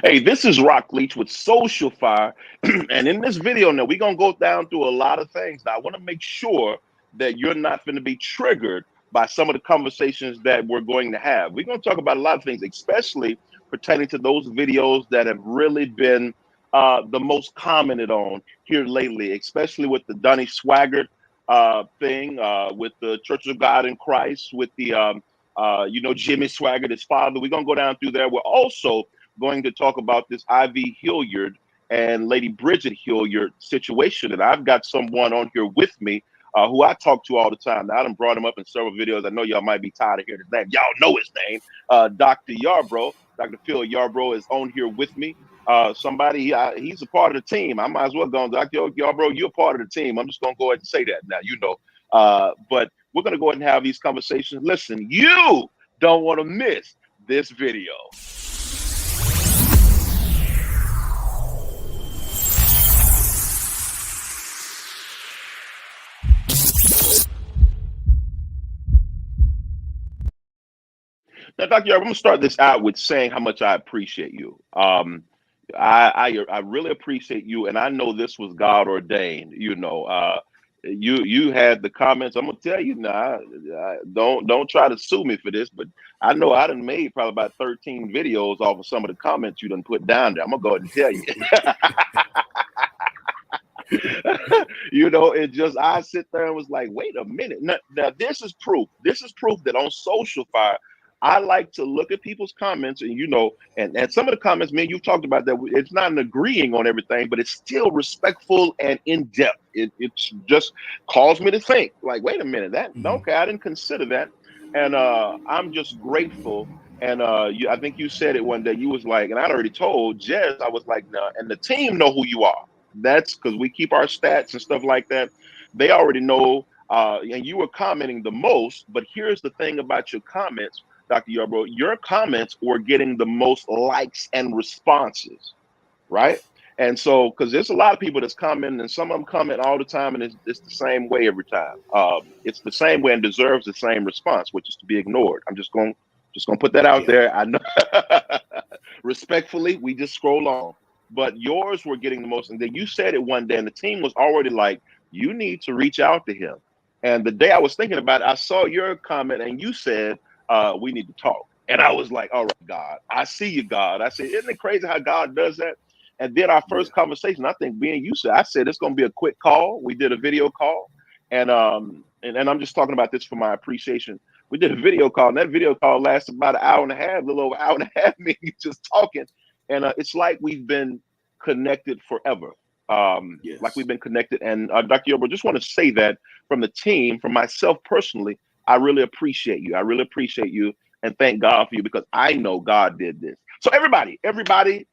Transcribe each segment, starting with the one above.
Hey, this is Rock Leach with Social Fire. And in this video now, we're going to go down through a lot of things. Now, I want to make sure that you're not going to be triggered by some of the conversations that we're going to have. We're going to talk about a lot of things, especially pertaining to those videos that have really been the most commented on here lately, especially with the Donnie Swaggart thing, with the Church of God in Christ, with the, Jimmy Swaggart, his father. We're going to go down through there. We're also going to talk about this Ivy Hilliard and Lady Bridget Hilliard situation. And I've got someone on here with me who I talk to all the time. Now, I done brought him up in several videos. I know y'all might be tired of hearing his name. Y'all know his name. Dr. Yarborough, Dr. Phil Yarborough is on here with me. He's a part of the team. I might as well go on. Dr. Yarborough, you're a part of the team. I'm just going to go ahead and say that now, But we're going to go ahead and have these conversations. Listen, you don't want to miss this video. Now, Dr. Yarborough, I'm going to start this out with saying how much I appreciate you. I really appreciate you, and I know this was God ordained. You had the comments. I'm gonna tell you now. Don't try to sue me for this, but I know I done made probably about 13 videos off of some of the comments you done put down there. I'm gonna go ahead and tell you. It just I sit there and was like, wait a minute. Now this is proof. This is proof that on Social Fire, I like to look at people's comments and some of the comments, man, you've talked about that. It's not an agreeing on everything, but it's still respectful and in depth. It's just calls me to think like, wait a minute, okay, I didn't consider that. And I'm just grateful. And I think you said it one day, you was like, and I'd already told Jez, I was like, no, and the team know who you are. That's because we keep our stats and stuff like that. They already know. And you were commenting the most, but here's the thing about your comments, Dr. Yarborough, your comments were getting the most likes and responses, right? And so, because there's a lot of people that's commenting, and some of them comment all the time, and it's the same way every time. It's the same way and deserves the same response, which is to be ignored. I'm just gonna put that out there. I know, respectfully, we just scroll on, but yours were getting the most. And then you said it one day, and the team was already like, "You need to reach out to him." And the day I was thinking about it, I saw your comment, and you said, we need to talk. And I was like, all right, God, I see you, God. I said, isn't it crazy how God does that? And then our first conversation, I think being you said, I said, it's going to be a quick call. We did a video call. And I'm just talking about this for my appreciation. We did a video call, and that video call lasted about an hour and a half, a little over an hour and a half, me just talking. And it's like we've been connected forever. Like we've been connected. And Dr. Yarborough, just want to say that from the team, from myself personally, I really appreciate you. I really appreciate you, and thank God for you, because I know God did this. So everybody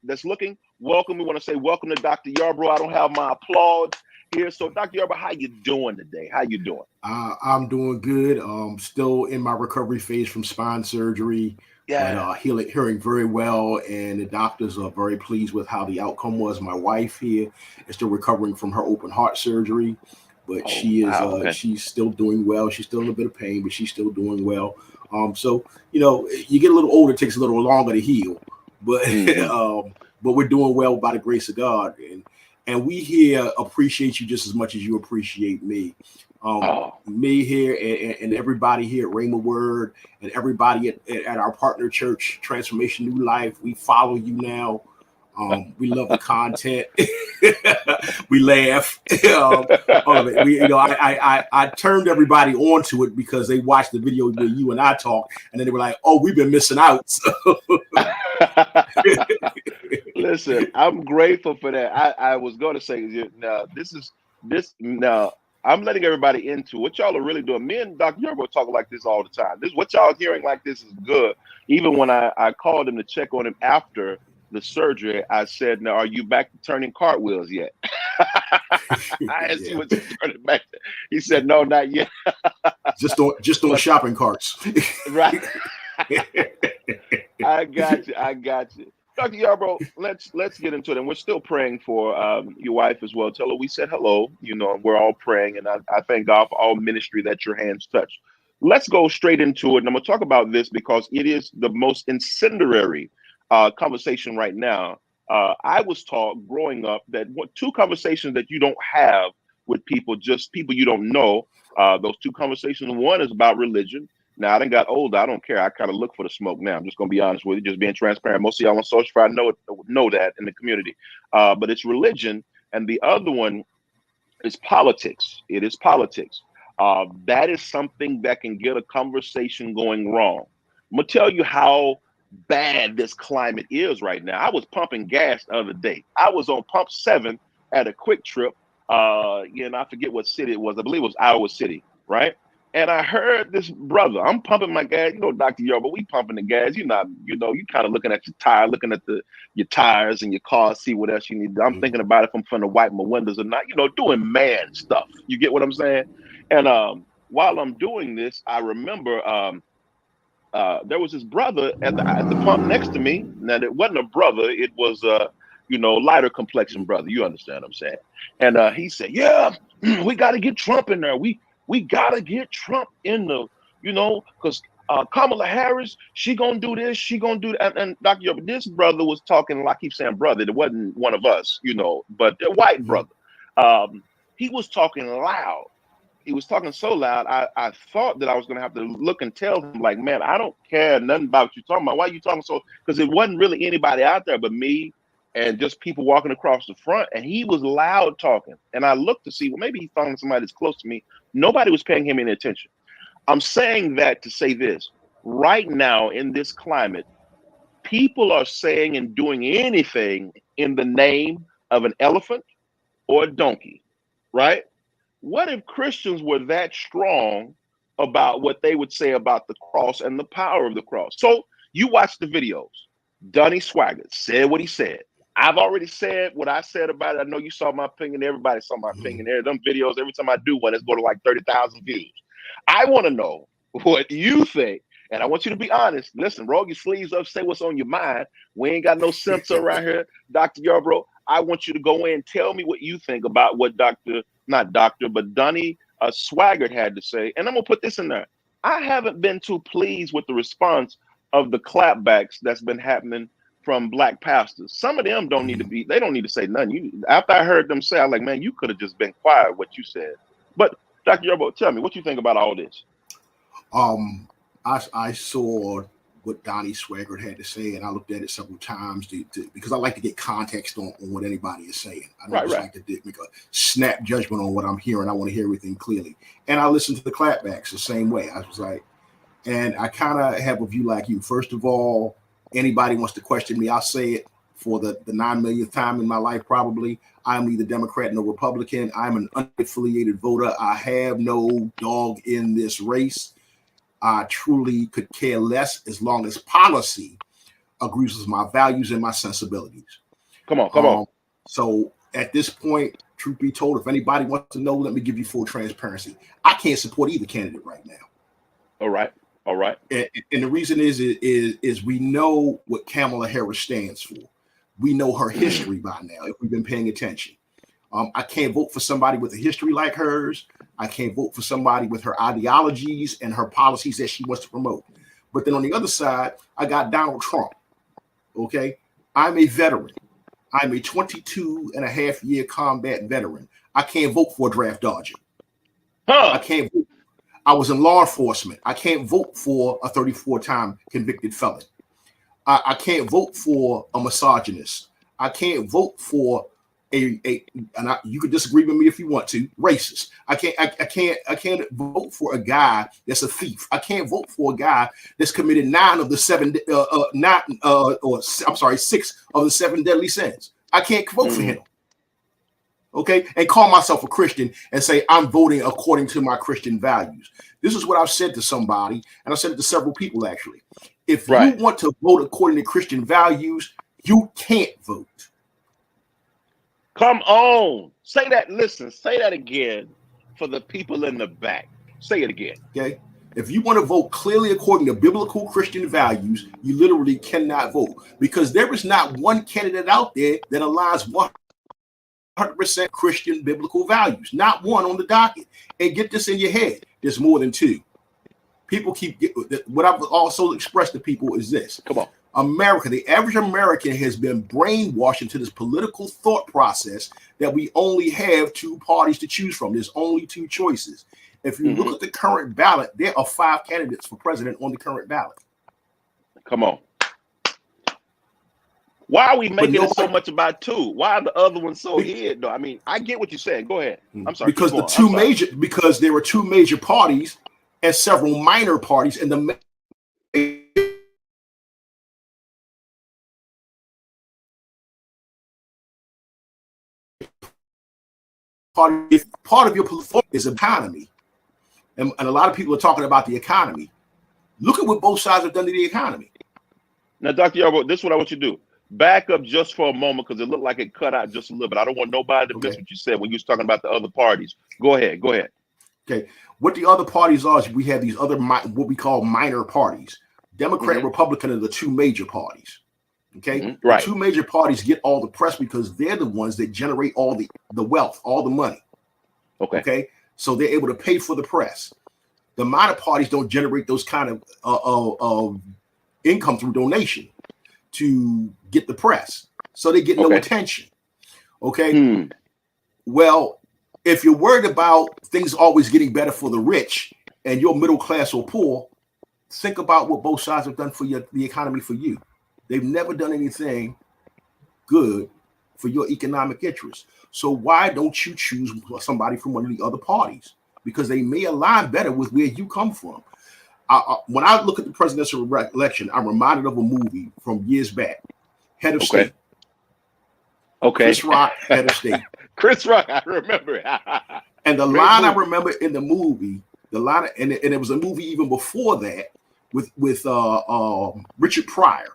that's looking, welcome. We want to say welcome to Dr. Yarborough. I don't have my applause here. So Dr. Yarborough, how you doing today? How you doing? I'm doing good. Still in my recovery phase from spine surgery. But hearing very well, and the doctors are very pleased with how the outcome was. My wife here is still recovering from her open heart surgery, but she's still doing well. She's still in a bit of pain, but she's still doing well. So you get a little older, it takes a little longer to heal, but but we're doing well by the grace of God, and we here appreciate you just as much as you appreciate me. Me here and everybody here at Rhema Word and everybody at our partner church, Transformation New Life. We follow you now. We love the content. We laugh. I turned everybody onto it because they watched the video where you and I talk, and then they were like, "Oh, we've been missing out." Listen, I'm grateful for that. I was going to say, now I'm letting everybody into what y'all are really doing. Me and Dr. Yarborough talk like this all the time. This what y'all hearing like this is good. Even when I called him to check on him after the surgery, I said, "Now, are you back to turning cartwheels yet?" I asked him what you turning back to. He said, "No, not yet." just on shopping carts. Right. I got you. Dr. Yarborough, let's get into it. And we're still praying for your wife as well. Tell her we said hello. We're all praying, and I thank God for all ministry that your hands touch. Let's go straight into it. And I'm going to talk about this because it is the most incendiary conversation right now. I was taught growing up that two conversations that you don't have with people, just people you don't know. Those two conversations. One is about religion. Now I done got older. I don't care. I kind of look for the smoke now. I'm just gonna be honest with you, just being transparent. Most of y'all on social, I know that in the community. But it's religion, and the other one is politics. It is politics. That is something that can get a conversation going wrong. I'm gonna tell you how bad this climate is right now. I was pumping gas the other day. I was on pump 7 at a Quick Trip. And I forget what city it was. I believe it was Iowa City, right? And I heard this brother. I'm pumping my gas. You know, Dr. Yarborough, we pumping the gas. You kind of looking at your tire, looking at your tires and your car, see what else you need. I'm thinking about if I'm finna wipe my windows or not. Doing man stuff. You get what I'm saying? And while I'm doing this, I remember there was this brother at the pump next to me. Now, it wasn't a brother. It was lighter complexion brother. You understand what I'm saying? And he said, "Yeah, we got to get Trump in there. We got to get Trump in the, because Kamala Harris, she gonna do this, she gonna do that." And Dr. Yoba, this brother was talking, like I keep saying brother, it wasn't one of us, but a white brother. He was talking loud. He was talking so loud, I thought that I was going to have to look and tell him, like, man, I don't care nothing about what you're talking about. Why are you talking so? Because it wasn't really anybody out there but me and just people walking across the front. And he was loud talking. And I looked to see, well, maybe he's talking to somebody that's close to me. Nobody was paying him any attention. I'm saying that to say this. Right now in this climate, people are saying and doing anything in the name of an elephant or a donkey, right? What if Christians were that strong about what they would say about the cross and the power of the cross? So you watch the videos. Donnie Swaggart said what he said. I've already said what I said about it. I know you saw my opinion. Everybody saw my opinion there. Them videos, every time I do one, it's going to like 30,000 views. I want to know what you think. And I want you to be honest. Listen, roll your sleeves up, say what's on your mind. We ain't got no censor around here, Dr. Yarborough. I want you to go in and tell me what you think about what Donnie Swaggart had to say. And I'm going to put this in there. I haven't been too pleased with the response of the clapbacks that's been happening from black pastors. Some of them don't need to say nothing. After I heard them say, I'm like, man, you could have just been quiet what you said. But Dr. Yarborough, tell me what you think about all this. I saw what Donnie Swaggart had to say, and I looked at it several times because I like to get context on what anybody is saying. I don't like to make a snap judgment on what I'm hearing. I want to hear everything clearly. And I listened to the clapbacks the same way. I was like, and I kind of have a view like you. First of all, anybody wants to question me, I'll say it for the 9 millionth time in my life, probably. I'm neither Democrat nor Republican. I'm an unaffiliated voter. I have no dog in this race. I truly could care less as long as policy agrees with my values and my sensibilities. Come on. So at this point, truth be told, if anybody wants to know, let me give you full transparency. I can't support either candidate right now. All right. And the reason is we know what Kamala Harris stands for. We know her history by now, if we've been paying attention. I can't vote for somebody with a history like hers. I can't vote for somebody with her ideologies and her policies that she wants to promote. But then on the other side, I got Donald Trump. Okay. I'm a veteran. I'm a 22 and a half year combat veteran. I can't vote for a draft dodger. I can't vote. I was in law enforcement. I can't vote for a 34-time convicted felon. I can't vote for a misogynist. I can't vote for you could disagree with me if you want to, racist. I can't vote for a guy that's a thief. I can't vote for a guy that's committed 6 of the 7 deadly sins. I can't vote for him. Okay, and call myself a Christian and say I'm voting according to my Christian values. This is what I've said to somebody, and I said it to several people actually. If you want to vote according to Christian values, you can't vote. Come on. Say that. Listen, say that again for the people in the back. Say it again. Okay. If you want to vote clearly according to biblical Christian values, you literally cannot vote because there is not one candidate out there that aligns 100% Christian biblical values. Not one on the docket. And get this in your head. There's more than 2. People what I've also expressed to people is this. Come on. America, the average American has been brainwashed into this political thought process that we only have two parties to choose from. There's only two choices. If you look at the current ballot, there are 5 candidates for president on the current ballot. Come on. Why are we making it so much about 2? Why are the other ones so hid? No, I mean, I get what you're saying. Go ahead. I'm sorry. Because because there were 2 major parties and several minor parties, and the part of your political is economy, and a lot of people are talking about the economy. Look at what both sides have done to the economy. Now, Dr. Yarborough, this is what I want you to do. Back up just for a moment, because it looked like it cut out just a little bit. I don't want nobody to miss what you said when you was talking about the other parties. Go ahead. Go ahead. Okay. What the other parties are is we have these other what we call minor parties. Democrat and Republican are the 2 major parties. Okay. Right. The 2 major parties get all the press because they're the ones that generate all the wealth, all the money. Okay. Okay. So they're able to pay for the press. The minor parties don't generate those kind of income through donation to get the press. So they get no attention. Okay. Well, if you're worried about things always getting better for the rich and you're middle class or poor, think about what both sides have done for the economy for you. They've never done anything good for your economic interests. So why don't you choose somebody from one of the other parties? Because they may align better with where you come from. When I look at the presidential election, I'm reminded of a movie from years back, Head of State. Okay. Chris Rock, Head of State. Chris Rock, I remember it. And the line I remember in the movie, and it was a movie even before that with Richard Pryor.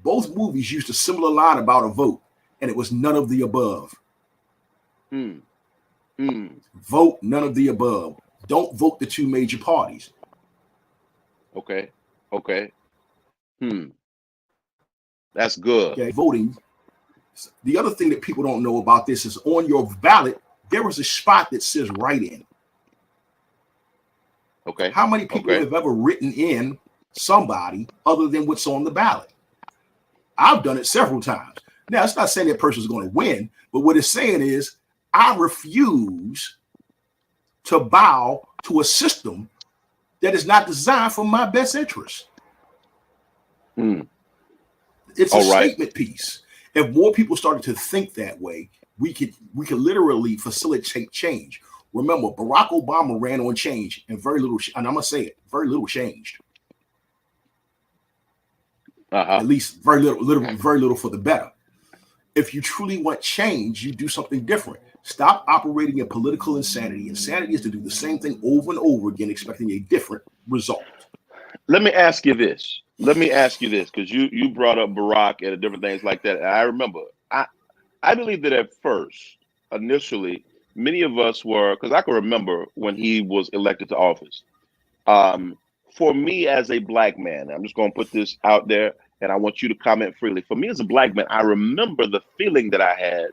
Both movies used a similar line about a vote, and it was none of the above. Vote none of the above. Don't vote the 2 major parties. Okay. That's good. Okay. Voting. The other thing that people don't know about this is on your ballot, there is a spot that says write-in. Okay. How many people have ever written in somebody other than what's on the ballot? I've done it several times. Now, it's not saying that person's going to win, but what it's saying is I refuse to bow to a system that is not designed for my best interest. It's a statement piece. If more people started to think that way, we could literally facilitate change. Remember, Barack Obama ran on change, and very little, and I'm gonna say it, very little changed. At least very little for the better. If you truly want change, you do something different. Stop operating in political insanity. Insanity is to do the same thing over and over again, expecting a different result. Let me ask you this, because you brought up Barack and different things like that. And I remember, I believe that at first, initially, many of us were, because I can remember when he was elected to office. For me as a black man, I'm just going to put this out there, and I want you to comment freely. For me as a black man, I remember the feeling that I had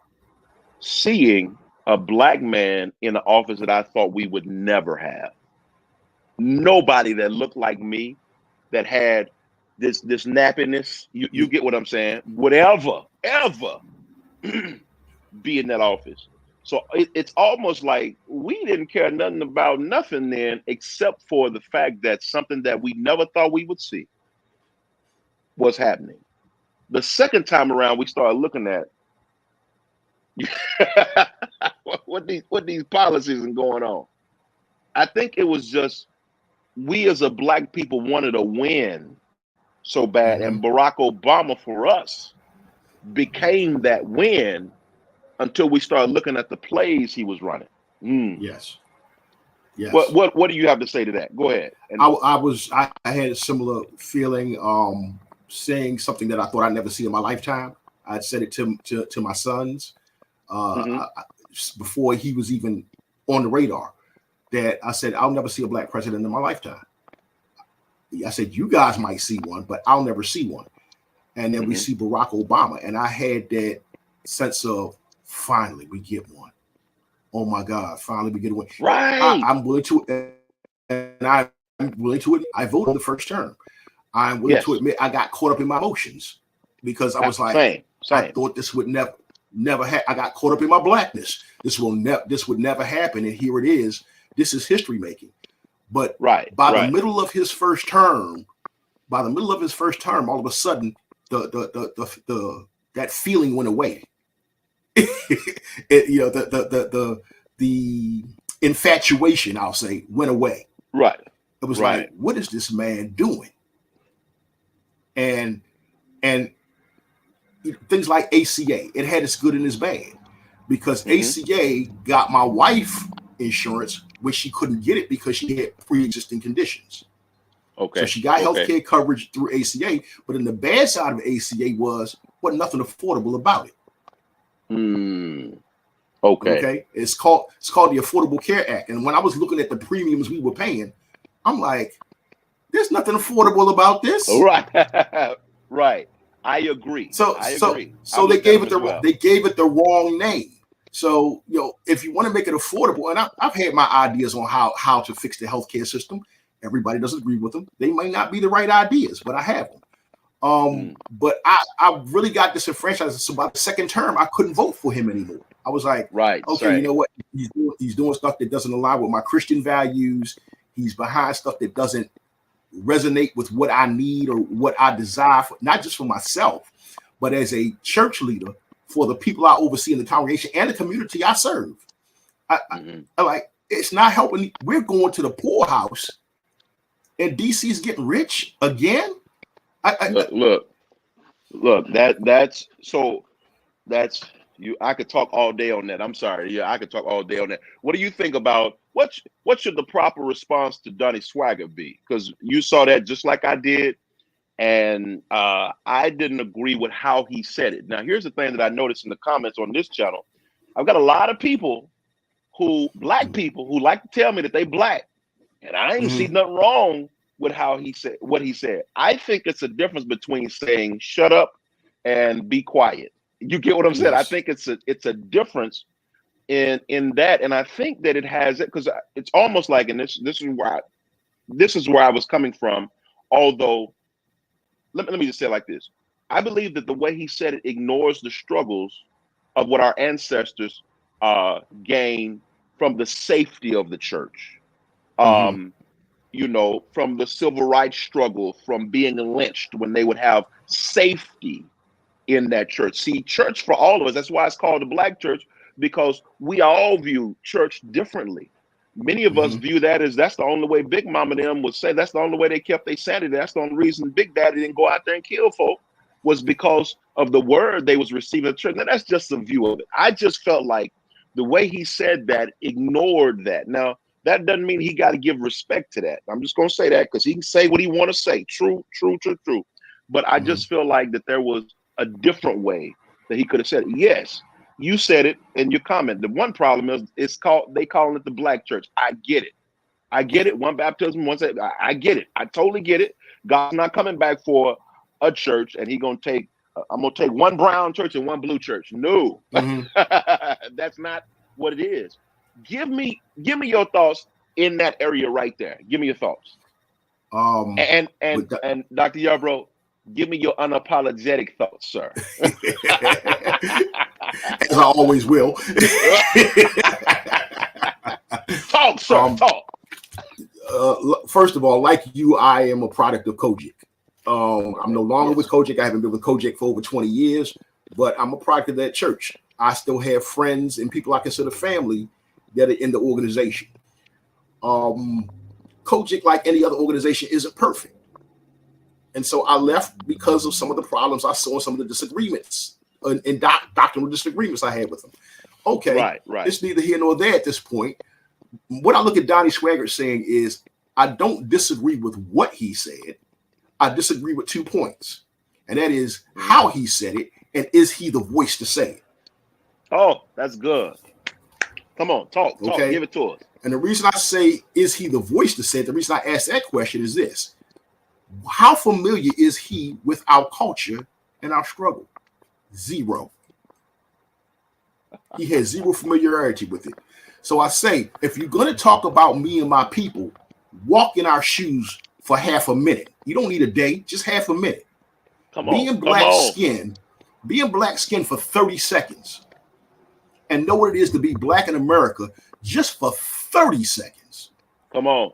seeing a black man in an office that I thought we would never have. Nobody that looked like me, that had this nappiness, you get what I'm saying, would ever be in that office. So it's almost like we didn't care nothing about nothing then, except for the fact that something that we never thought we would see was happening. The second time around, we started looking at what these policies are going on. I think it was just we as a black people wanted to win so bad, and Barack Obama for us became that win until we started looking at the plays he was running. Yes. What do you have to say to that? Go ahead. And I had a similar feeling, saying something that I thought I'd never see in my lifetime. I'd said it to my sons before he was even on the radar. That I said, I'll never see a black president in my lifetime. I said, you guys might see one, but I'll never see one. And then we see Barack Obama. And I had that sense of, finally, we get one. Oh my God, finally we get one. Right. I'm willing to, and I'm willing to, I voted the first term. I'm willing to admit I got caught up in my emotions because I was like, same. I thought this would never happen. I got caught up in my blackness. This would never happen, and here it is. This is history making. But by the middle of his first term, all of a sudden, that feeling went away. The infatuation, I'll say, went away. Right. It was like, what is this man doing? And things like ACA, it had its good and its bad, because ACA got my wife insurance when she couldn't get it because she had pre-existing conditions. Okay. So she got healthcare coverage through ACA, but then the bad side of ACA wasn't nothing affordable about it. Okay. It's called the Affordable Care Act. And when I was looking at the premiums we were paying, I'm like, there's nothing affordable about this. Right. Right. I agree. So they gave it the wrong name. So, if you want to make it affordable, and I've had my ideas on how to fix the healthcare system. Everybody doesn't agree with them. They may not be the right ideas, but I have them. But I really got disenfranchised. So by the second term, I couldn't vote for him anymore. I was like, okay, you know what? He's doing stuff that doesn't align with my Christian values. He's behind stuff that doesn't resonate with what I need or what I desire, for, not just for myself, but as a church leader for the people I oversee in the congregation and the community I serve. I like, it's not helping. We're going to the poorhouse, and DC's getting rich again. Look. That's you. I could talk all day on that. I'm sorry. Yeah, I could talk all day on that. What do you think about what should the proper response to Donnie Swaggart be? Because you saw that just like I did, and I didn't agree with how he said it. Now, here's the thing that I noticed in the comments on this channel. I've got a lot of black people who like to tell me that they black, and I ain't see nothing wrong with how he said what he said. I think it's a difference between saying "shut up" and "be quiet." You get what I'm saying? I think it's a difference in that, and I think that it has it because it's almost like, and this is where I was coming from. Although, let me just say it like this: I believe that the way he said it ignores the struggles of what our ancestors gained from the safety of the church. From the civil rights struggle, from being lynched when they would have safety in that church. See, church for all of us, that's why it's called the Black church, because we all view church differently. Many of us view that as that's the only way Big Mama them would say, that's the only way they kept their sanity. That's the only reason Big Daddy didn't go out there and kill folk, was because of the word they was receiving at church. Now, that's just a view of it. I just felt like the way he said that ignored that. Now, that doesn't mean he got to give respect to that. I'm just going to say that because he can say what he want to say. True. But I just feel like that there was a different way that he could have said it. Yes, you said it in your comment. The one problem is they calling it the Black church. I get it. One baptism, one say, I get it. I totally get it. God's not coming back for a church and I'm going to take one brown church and one blue church. No, that's not what it is. Give me your thoughts in that area right there. Give me your thoughts. And Dr. Yarborough, give me your unapologetic thoughts, sir. As I always will. Talk, sir. Talk. First of all, like you, I am a product of Kojic. I'm no longer with Kojic. I haven't been with Kojic for over 20 years, but I'm a product of that church. I still have friends and people I consider family that are in the organization. Kojic, like any other organization, isn't perfect. And so I left because of some of the problems I saw, some of the disagreements and doctrinal disagreements I had with them. Okay, right. It's neither here nor there at this point. What I look at Donnie Swaggart saying is, I don't disagree with what he said. I disagree with 2 points. And that is how he said it, and is he the voice to say it? Oh, that's good. Come on, talk, okay. Give it to us. And the reason I say, is he the voice to say it, the reason I ask that question is this. How familiar is he with our culture and our struggle? Zero. He has zero familiarity with it. So I say, if you're going to talk about me and my people, walk in our shoes for half a minute. You don't need a day, just half a minute. Come on. Being black skinned for 30 seconds and know what it is to be black in America just for 30 seconds. Come on.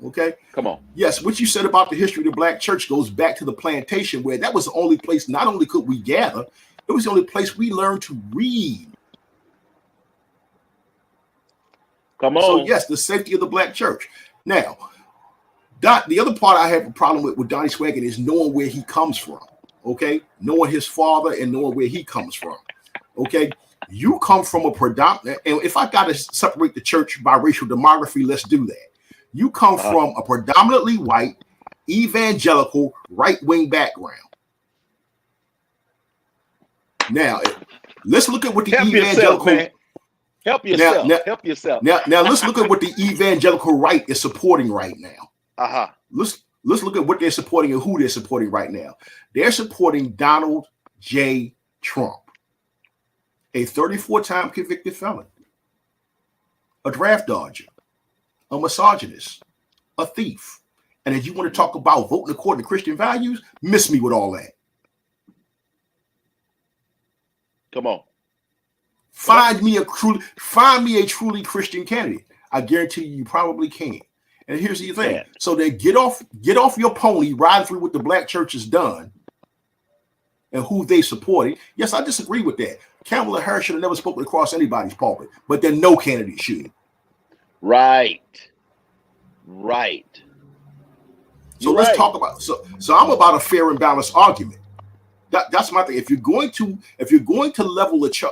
Okay? Come on. Yes, what you said about the history of the black church goes back to the plantation, where that was the only place, not only could we gather, it was the only place we learned to read. Come on. So yes, the safety of the black church. Now, the other part I have a problem with Donnie Swaggart is knowing where he comes from. Okay? Knowing his father and knowing where he comes from. Okay? You come from a predominant, and if I got to separate the church by racial demography, let's do that. You come from a predominantly white, evangelical, right-wing background. Now, let's look at what the evangelical. Help yourself. Help yourself. Now, let's look at what the evangelical right is supporting right now. Let's look at what they're supporting and who they're supporting right now. They're supporting Donald J. Trump, a 34-time convicted felon, a draft dodger, a misogynist, a thief. And if you want to talk about voting according to Christian values, miss me with all that. Come on. Find me a truly Christian candidate. I guarantee you probably can. And here's the thing. So they get off your pony, riding through what the black church has done and who they supported. Yes, I disagree with that. Kamala Harris should have never spoken across anybody's pulpit, but then no candidate should. Right. So let's talk about so I'm about a fair and balanced argument. That's my thing. If you're going to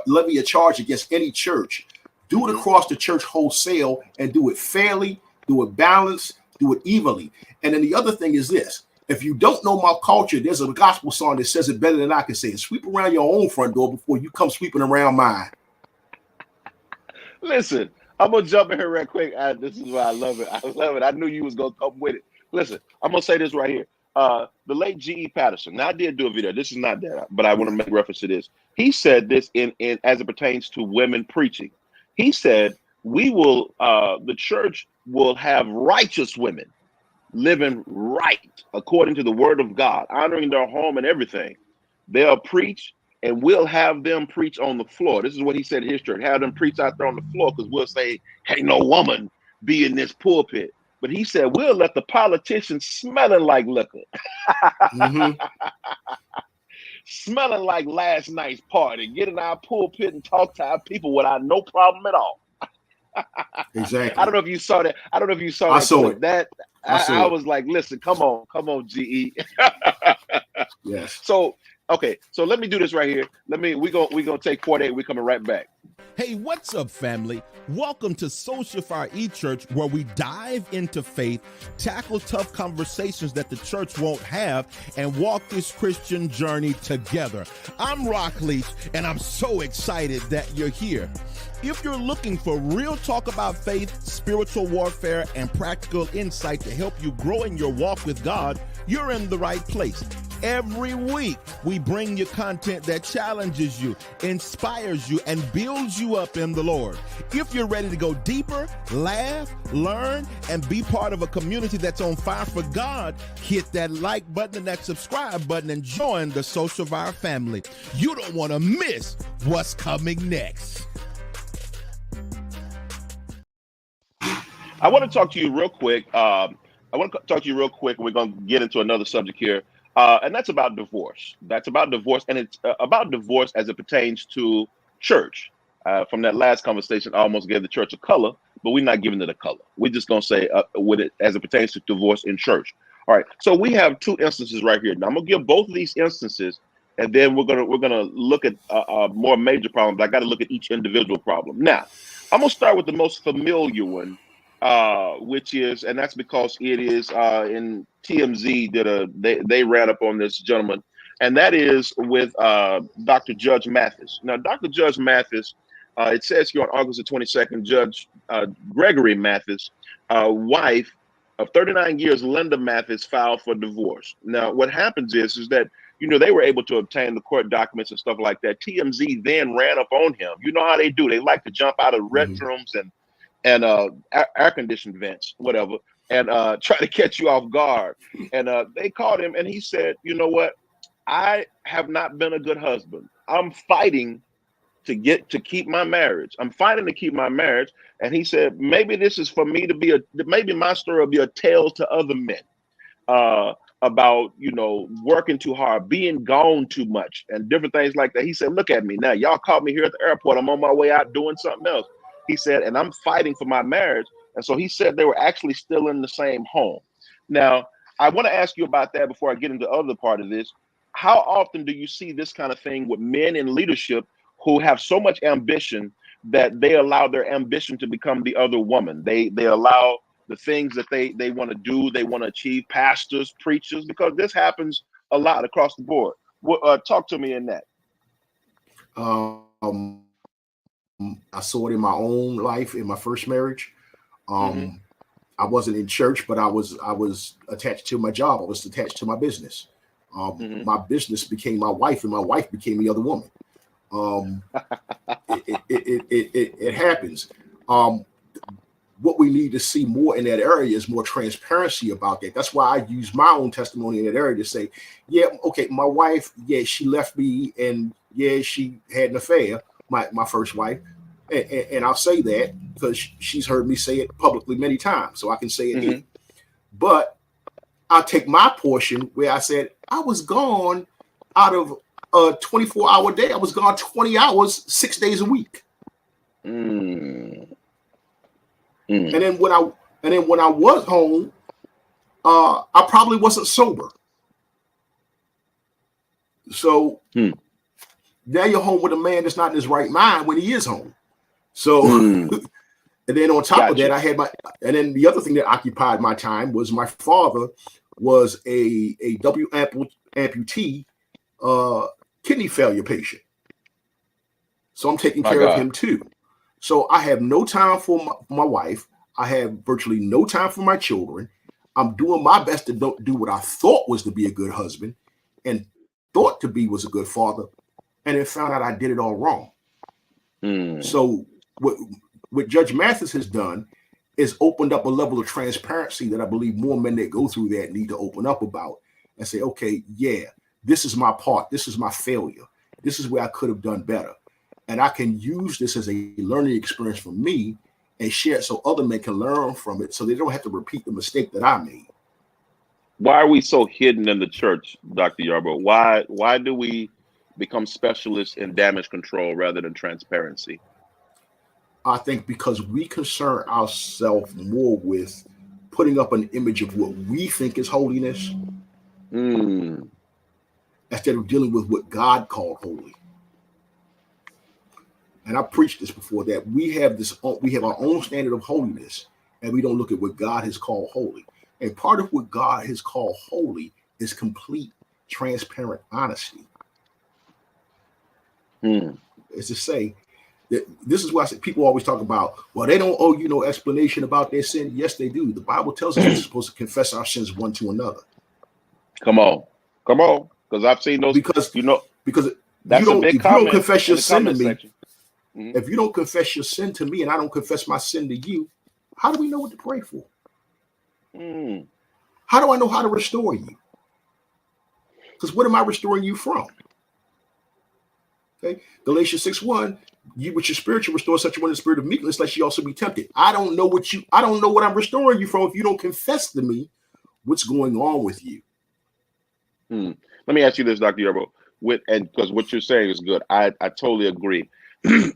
levy a charge against any church, do it across the church wholesale and do it fairly, do it balanced, do it evenly. And then the other thing is this: if you don't know my culture, there's a gospel song that says it better than I can say it. Sweep around your own front door before you come sweeping around mine. Listen, I'm gonna jump in here real quick. This is why I love it. I knew you was gonna come with it. Listen, I'm gonna say this right here. The late G.E. Patterson. Now I did do a video. This is not that, but I want to make reference to this. He said this in as it pertains to women preaching. He said, the church will have righteous women living right according to the word of God, honoring their home and everything. They'll preach, and we'll have them preach on the floor. This is what he said in his church. Have them preach out there on the floor, because we'll say, hey, no woman be in this pulpit. But he said, we'll let the politicians smelling like liquor. Smelling like last night's party. Get in our pulpit and talk to our people without no problem at all. Exactly. I don't know if you saw that. I saw it. I was like, listen, come on, GE. Yes. So let me do this right here. We're gonna take 48. We're coming right back. Hey, what's up, family? Welcome to Social Fire eChurch, where we dive into faith, tackle tough conversations that the church won't have, and walk this Christian journey together. I'm Rock Leach, and I'm so excited that you're here. If you're looking for real talk about faith, spiritual warfare, and practical insight to help you grow in your walk with God, you're in the right place. Every week, we bring you content that challenges you, inspires you, and builds you up in the Lord. If you're ready to go deeper, laugh, learn, and be part of a community that's on fire for God, hit that like button and that subscribe button and join the Social Fire family. You don't want to miss what's coming next. I want to talk to you real quick. And we're going to get into another subject here. And that's about divorce. And it's about divorce as it pertains to church. From that last conversation, I almost gave the church a color, but we're not giving it a color. We're just going to say with it as it pertains to divorce in church. All right. So we have two instances right here. Now I'm going to give both of these instances, and then we're gonna look at a more major problem. But I got to look at each individual problem. Now I'm going to start with the most familiar one, which is, and that's because it is in TMZ they ran up on this gentleman, and that is with Dr. Judge Mathis. Now, Dr. Judge Mathis, it says here on August the 22nd, Judge Gregory Mathis, wife of 39 years, Linda Mathis, filed for divorce. Now, what happens is that, they were able to obtain the court documents and stuff like that. TMZ then ran up on him. You know how they do. They like to jump out of restrooms and air-conditioned vents, whatever. and try to catch you off guard. And they called him, and he said, "You know what? I have not been a good husband. I'm fighting to keep my marriage. I'm fighting to keep my marriage." And he said, maybe this is for me to be maybe my story will be a tale to other men about, working too hard, being gone too much, and different things like that. He said, look at me now. Y'all caught me here at the airport. I'm on my way out doing something else. He said, and I'm fighting for my marriage. And so he said they were actually still in the same home. Now, I want to ask you about that before I get into the other part of this. How often do you see this kind of thing with men in leadership who have so much ambition that they allow their ambition to become the other woman? They allow the things that they want to do, they want to achieve, pastors, preachers, because this happens a lot across the board. Talk to me in that. I saw it in my own life, in my first marriage. I wasn't in church, but I was attached to my job. I was attached to my business. My business became my wife, and my wife became the other woman. It happens. What we need to see more in that area is more transparency about that. That's why I use my own testimony in that area to say, yeah, okay, my wife, yeah, she left me, and yeah, she had an affair, my first wife. And I'll say that because she's heard me say it publicly many times, so I can say it here. But I'll take my portion where I said I was gone out of a 24-hour day. I was gone 20 hours, 6 days a week. And then when I was home, I probably wasn't sober. So now you're home with a man that's not in his right mind when he is home. So, and then on top of that, I had and then the other thing that occupied my time was my father was a double amputee, kidney failure patient. So I'm taking care of him too. So I have no time for my wife. I have virtually no time for my children. I'm doing my best to do what I thought was to be a good husband and thought to be was a good father, and then found out I did it all wrong. So what Judge Mathis has done is opened up a level of transparency that I believe more men that go through that need to open up about and say, okay, yeah, this is my part. This is my failure. This is where I could have done better. And I can use this as a learning experience for me and share it so other men can learn from it so they don't have to repeat the mistake that I made. Why are we so hidden in the church, Dr. Yarborough? Why do we become specialists in damage control rather than transparency? I think because we concern ourselves more with putting up an image of what we think is holiness instead of dealing with what God called holy. And I preached this before, that we have our own standard of holiness, and we don't look at what God has called holy. And part of what God has called holy is complete, transparent honesty. It's to say that this is why I say people always talk about, well, they don't owe you no explanation about their sin. Yes, they do. The Bible tells us we're supposed to confess our sins one to another. Come on, because I've seen those. Because that's if you don't confess your sin to me, section. If you don't confess your sin to me and I don't confess my sin to you, how do we know what to pray for? How do I know how to restore you? Because what am I restoring you from? Okay, Galatians 6:1, you with your spiritual restore such one in the spirit of meekness, lest you also be tempted. I don't know what I'm restoring you from if you don't confess to me what's going on with you. Let me ask you this, Dr. Yarborough, and because what you're saying is good. I totally agree.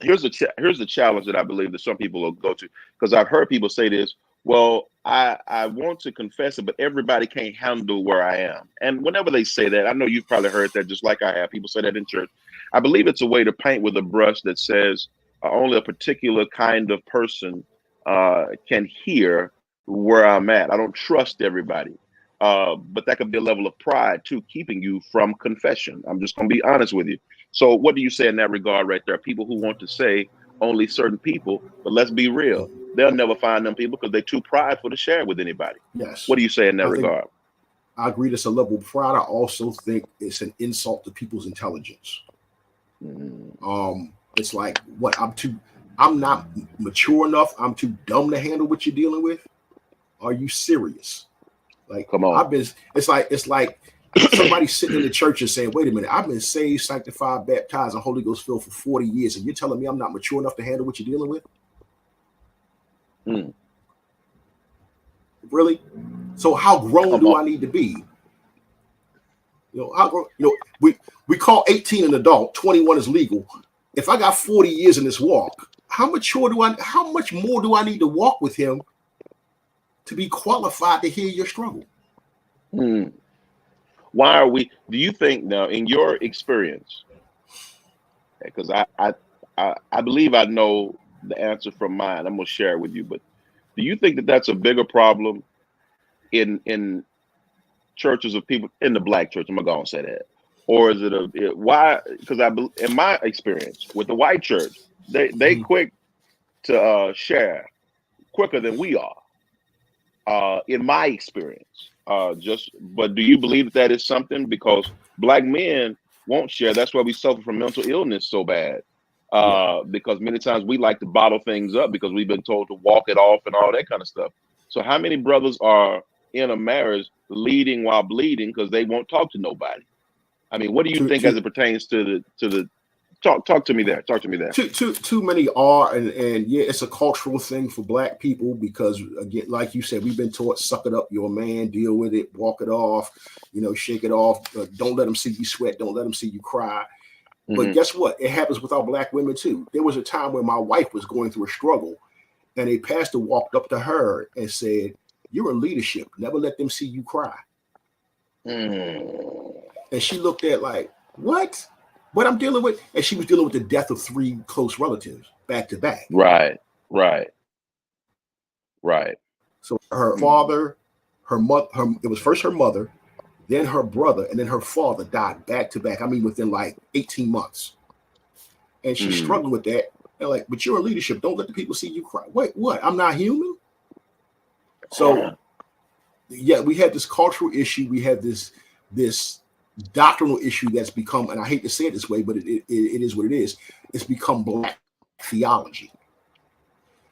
Here's the challenge that I believe that some people will go to, because I've heard people say this. Well, I want to confess it, but everybody can't handle where I am. And whenever they say that, I know you've probably heard that just like I have. People say that in church. I believe it's a way to paint with a brush that says only a particular kind of person can hear where I'm at. I don't trust everybody. But that could be a level of pride too, keeping you from confession. I'm just going to be honest with you. So what do you say in that regard right there? People who want to say only certain people, but let's be real. They'll never find them people because they're too prideful to share it with anybody. Yes. What do you say in that regard? I agree. That's a level of pride. I also think it's an insult to people's intelligence. It's like, what, I'm not mature enough. I'm too dumb to handle what you're dealing with. Are you serious? Like, come on. It's like somebody sitting in the church and saying, wait a minute, I've been saved, sanctified, baptized, and Holy Ghost filled for 40 years, and you're telling me I'm not mature enough to handle what you're dealing with? Really? So how grown do I need to be? We call 18 an adult, 21 is legal. If I got 40 years in this walk, how much more do I need to walk with him to be qualified to hear your struggle? Why do you think now, in your experience, because I believe I know the answer from mine, I'm going to share it with you, but do you think that that's a bigger problem in churches of people, in the black church, I'm going to go and say that, or is it why? Because in my experience with the white church, they quick to share quicker than we are, in my experience. But do you believe that is something? Because black men won't share. That's why we suffer from mental illness so bad. Because many times we like to bottle things up because we've been told to walk it off and all that kind of stuff. So how many brothers are in a marriage leading while bleeding because they won't talk to nobody? I mean, what do you think as it pertains to the talk to me there? Talk to me there. Too many are, and yeah, it's a cultural thing for black people because, again, like you said, we've been taught, suck it up, you're a man, deal with it, walk it off, shake it off. Don't let them see you sweat. Don't let them see you cry. But guess what? It happens with our black women too. There was a time when my wife was going through a struggle, and a pastor walked up to her and said, "You're in leadership. Never let them see you cry." And she looked at like, "What? What I'm dealing with?" And she was dealing with the death of 3 close relatives back to back. Right. So her father, her mother, it was first her mother, then her brother, and then her father died back to back. I mean, within like 18 months. And she struggled with that. And like, but you're in leadership. Don't let the people see you cry. Wait, what? I'm not human? So, yeah, we had this cultural issue. We had this doctrinal issue that's become, and I hate to say it this way, but it is what it is. It's become black theology.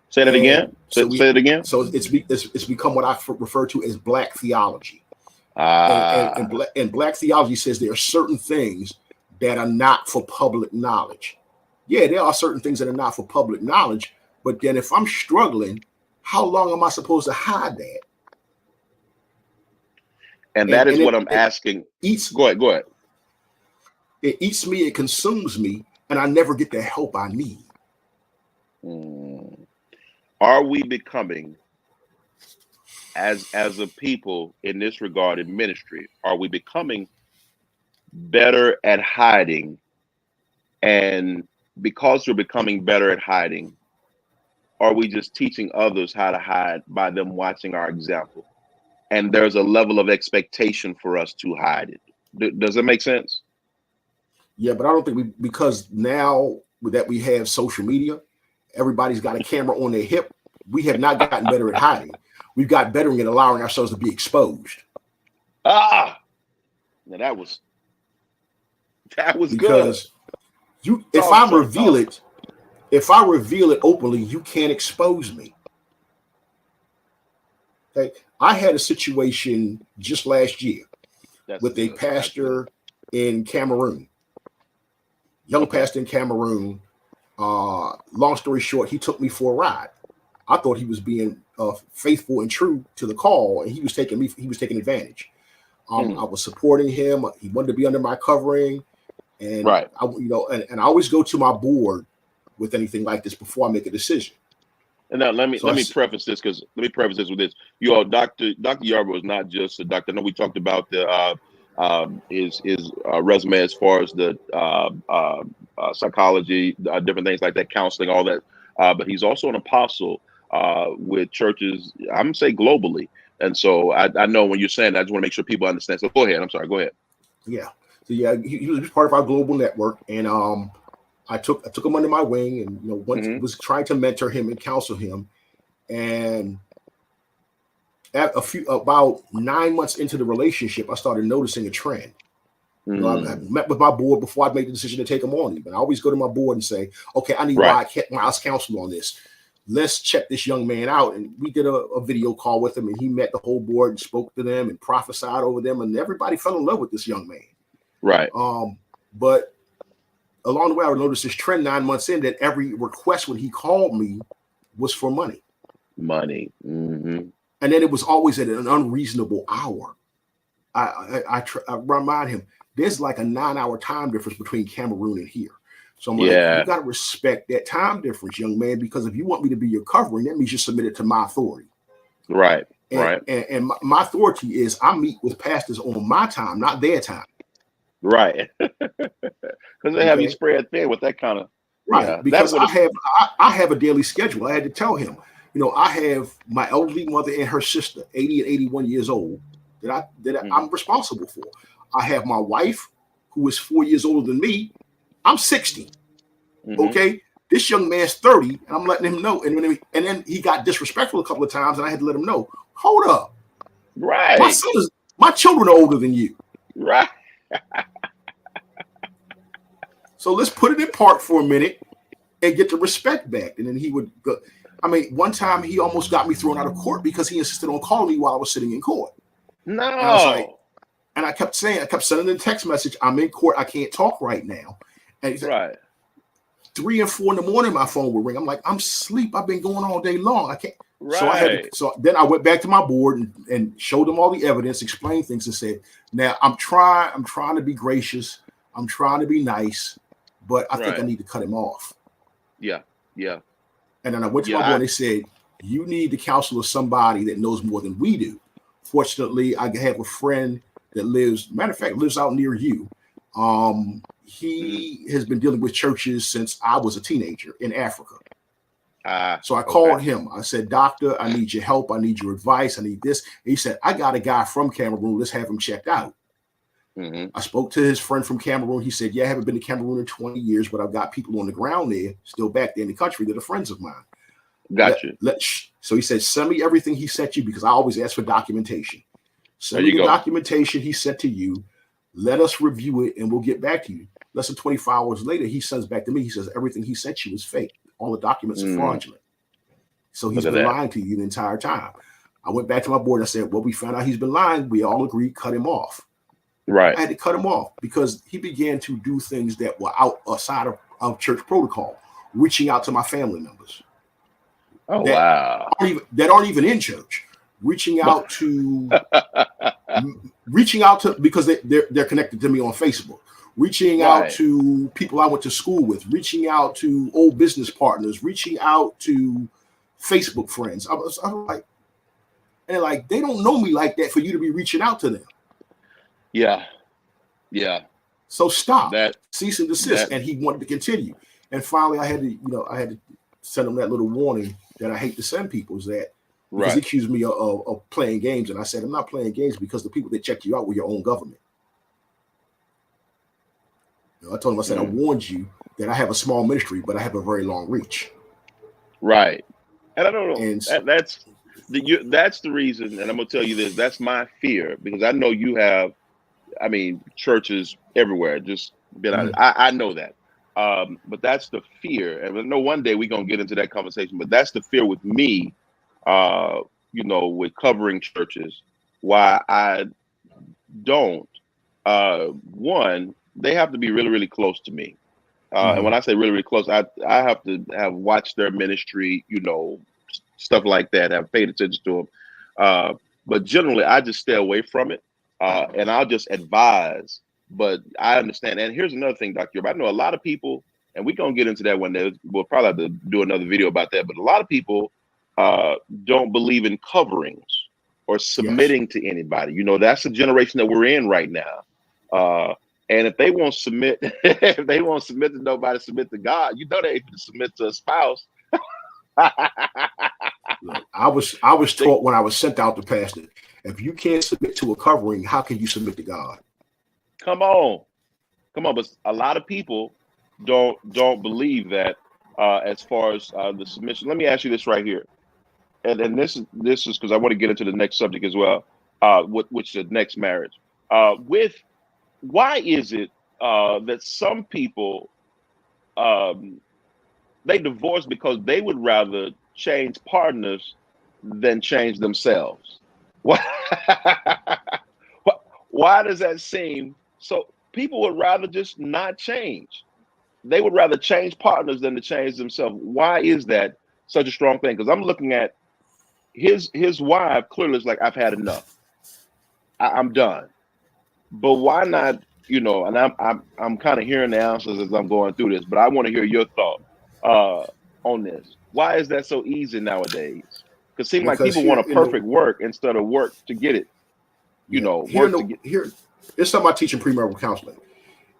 Say that again. Say it again. So it's become what I refer to as black theology. And black theology says there are certain things that are not for public knowledge. Yeah, there are certain things that are not for public knowledge, but then if I'm struggling, how long am I supposed to hide that? And that is what I'm asking. Go ahead. It eats me, it consumes me, and I never get the help I need. Are we becoming, as a people in this regard in ministry, are we becoming better at hiding? And because we're becoming better at hiding, are we just teaching others how to hide by them watching our example? And there's a level of expectation for us to hide it. Does it make sense? Yeah, but I don't think because now that we have social media, everybody's got a camera on their hip. We have not gotten better at hiding. We've got better at allowing ourselves to be exposed. Now that was because good. If I reveal it openly, you can't expose me. Okay. I had a situation just last year with a pastor in Cameroon, young pastor in Cameroon. Long story short, he took me for a ride. I thought he was being faithful and true to the call, and he was taking advantage. I was supporting him. He wanted to be under my covering, and I always go to my board with anything like this before I make a decision. And now let me preface this with this. You all, Dr. Yarborough is not just a doctor. I know we talked about his resume as far as the psychology, different things like that, counseling, all that. But he's also an apostle with churches, I'm gonna say globally. And so I know when you're saying that, I just want to make sure people understand. So go ahead. I'm sorry. Go ahead. Yeah. So yeah, he was part of our global network, and I took him under my wing, and was trying to mentor him and counsel him. And about 9 months into the relationship, I started noticing a trend. I met with my board before I made the decision to take him on. Even I always go to my board and say, "Okay, I need wise counsel on this." let's check this young man out. And we did a video call with him, and he met the whole board and spoke to them and prophesied over them, and everybody fell in love with this young man. Right. But along the way, I noticed this trend 9 months in, that every request when he called me was for money. Money. Mm-hmm. And then it was always at an unreasonable hour. I remind him, there's like a 9-hour time difference between Cameroon and here. So I'm like, you got to respect that time difference, young man, because if you want me to be your covering, that means you're submitted to my authority. Right. And my authority is I meet with pastors on my time, not their time. Right. Because they have you spread thin with that kind of. Right. Yeah, because I have a daily schedule. I had to tell him, I have my elderly mother and her sister, 80 and 81 years old, that I'm responsible for. I have my wife, who is 4 years older than me. I'm 60. Mm-hmm. Okay. This young man's 30, and I'm letting him know. And then he got disrespectful a couple of times, and I had to let him know. Hold up. Right. My children are older than you. Right. So let's put it in park for a minute and get the respect back. And then he would go. I mean, one time he almost got me thrown out of court because he insisted on calling me while I was sitting in court. No. And I was like, and I kept sending a text message, I'm in court, I can't talk right now. And he said, 3 and 4 in the morning, my phone would ring. I'm like, I'm asleep. I've been going all day long. I can't. Right. So then I went back to my board and showed them all the evidence, explained things, and said, now I'm trying to be gracious. I'm trying to be nice, but I think I need to cut him off. Yeah. Yeah. And then I went to my board and they said, you need the counsel of somebody that knows more than we do. Fortunately, I have a friend that lives out near you. He has been dealing with churches since I was a teenager in Africa. So I called him. I said, doctor, I need your help. I need your advice. I need this. And he said, I got a guy from Cameroon. Let's have him checked out. Mm-hmm. I spoke to his friend from Cameroon. He said, yeah, I haven't been to Cameroon in 20 years, but I've got people on the ground there, still back there in the country that are friends of mine. Gotcha. So he said, send me everything he sent you, because I always ask for documentation. Send me the documentation he sent to you. Let us review it, and we'll get back to you. Less than 24 hours later, he sends back to me. He says, everything he sent you is fake. All the documents are fraudulent. So he's been lying to you the entire time. I went back to my board and I said, well, we found out he's been lying. We all agreed, cut him off. Right. I had to cut him off because he began to do things that were outside of church protocol, reaching out to my family members. Oh, wow. That aren't even in church. Reaching out to because they're connected to me on Facebook. Reaching out to people I went to school with, reaching out to old business partners, reaching out to Facebook friends. I'm like, they don't know me like that for you to be reaching out to them. Yeah. Yeah. So stop. Cease and desist. And he wanted to continue. And finally I had to send him that little warning that I hate to send people, is that because he accused me of playing games. And I said, I'm not playing games, because the people that checked you out were your own government. I told him, I said, I warned you that I have a small ministry, but I have a very long reach. Right. And I don't know. And that's the reason. And I'm going to tell you this. That's my fear, because I know you have, churches everywhere. Just been, I know that. But that's the fear. And I know one day we're going to get into that conversation, but that's the fear with me, with covering churches. Why I don't, one, they have to be really, really close to me. And when I say really, really close, I have to have watched their ministry, stuff like that, have paid attention to them. But generally, I just stay away from it, and I'll just advise. But I understand. And here's another thing, Dr. I know a lot of people, and we're going to get into that one day. We'll probably have to do another video about that. But a lot of people don't believe in coverings or submitting to anybody. That's the generation that we're in right now. And if they won't submit, to nobody, submit to God, they ain't gonna submit to a spouse. I was taught when I was sent out to pastor, if you can't submit to a covering, how can you submit to God? Come on. But a lot of people don't believe that as far as the submission. Let me ask you this right here, and this is because I want to get into the next subject as well, which is the next marriage. Why is it that some people they divorce because they would rather change partners than change themselves. Why, why does that seem so? People would rather just not change. They would rather change partners than to change themselves. Why is that such a strong thing? Because I'm looking at his wife clearly is like, I've had enough. I'm done. But why not, you know, and I'm kind of hearing the answers as I'm going through this, but I want to hear your thought on this. Why is that so easy nowadays? Because it seems like people want a perfect work instead of work to get it. You know, here it's something I teach in premarital counseling.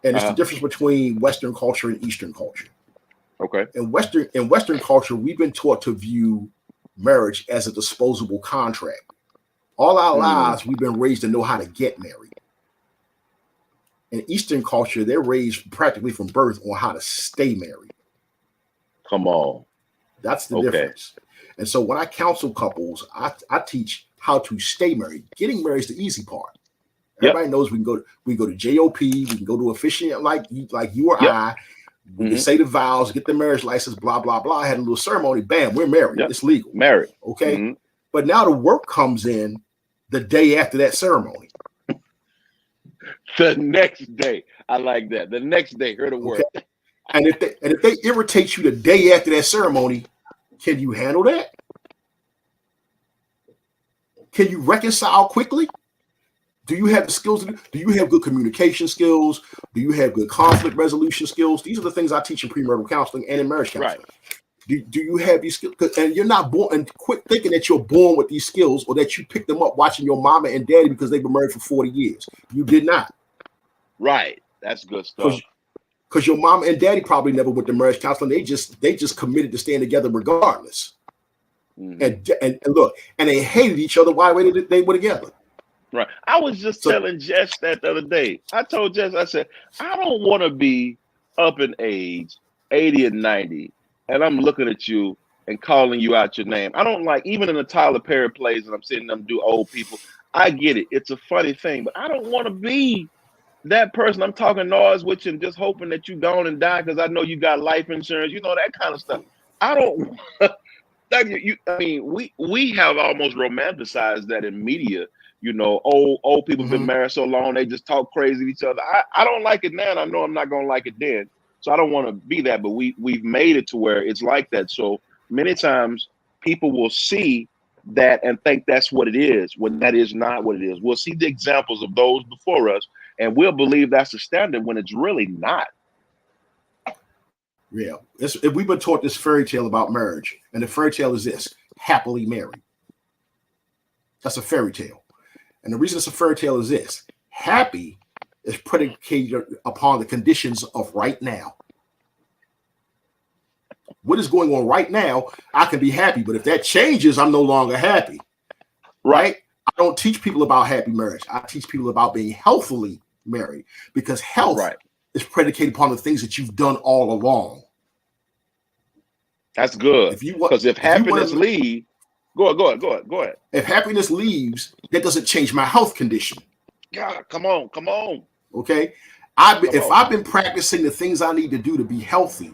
And it's the difference between Western culture and Eastern culture. Okay. In Western culture, we've been taught to view marriage as a disposable contract. All our lives, we've been raised to know how to get married. In Eastern culture, they're raised practically from birth on how to stay married. Come on. That's the difference. And so when I counsel couples, I teach how to stay married. Getting married is the easy part. Everybody knows we can go to JOP, we can go to officiant like you or I. We can say the vows, get the marriage license, blah, blah, blah. I had a little ceremony, bam, we're married. It's legal. Married. Okay. But now the work comes in the day after that ceremony. The next day. I like that. The next day, hear the word. Okay. And if they irritate you the day after that ceremony, can you handle that? Can you reconcile quickly? Do you have the skills? Do you have good communication skills? Do you have good conflict resolution skills? These are the things I teach in premarital counseling and in marriage counseling. Right. Do you have these skills? And you're not born, and quit thinking that you're born with these skills or that you picked them up watching your mama and daddy because they've been married for 40 years. You did not. Right. That's good stuff. Because your mom and daddy probably never went to marriage counseling. They just committed to staying together regardless. And look, and they hated each other while they were together. Right. I was just telling Jess that the other day. I told Jess, I said, I don't want to be up in age, 80 and 90, and I'm looking at you and calling you out your name. I don't like, even in the Tyler Perry plays and I'm seeing them do old people. I get it. It's a funny thing, but I don't want to be that person. I'm talking noise with you and just hoping that you gone and die because I know you got life insurance, you know, that kind of stuff. I don't like you. I mean, we have almost romanticized that in media. You know, old people been married so long, they just talk crazy to each other. I don't like it now, and I know I'm not gonna like it then. So I don't want to be that, but we've made it to where it's like that. So many times people will see that and think that's what it is, when that is not what it is. We'll see the examples of those before us, and we'll believe that's the standard when it's really not. Yeah, we've been taught this fairy tale about marriage, and the fairy tale is this: happily married. That's a fairy tale. And the reason it's a fairy tale is this: happy is predicated upon the conditions of right now. What is going on right now, I can be happy, but if that changes, I'm no longer happy. Right? I don't teach people about happy marriage. I teach people about being healthily married, because health is predicated upon the things that you've done all along. That's good. Because if happiness leaves, Go ahead. If happiness leaves, that doesn't change my health condition. God, come on. Okay. If I've been practicing the things I need to do to be healthy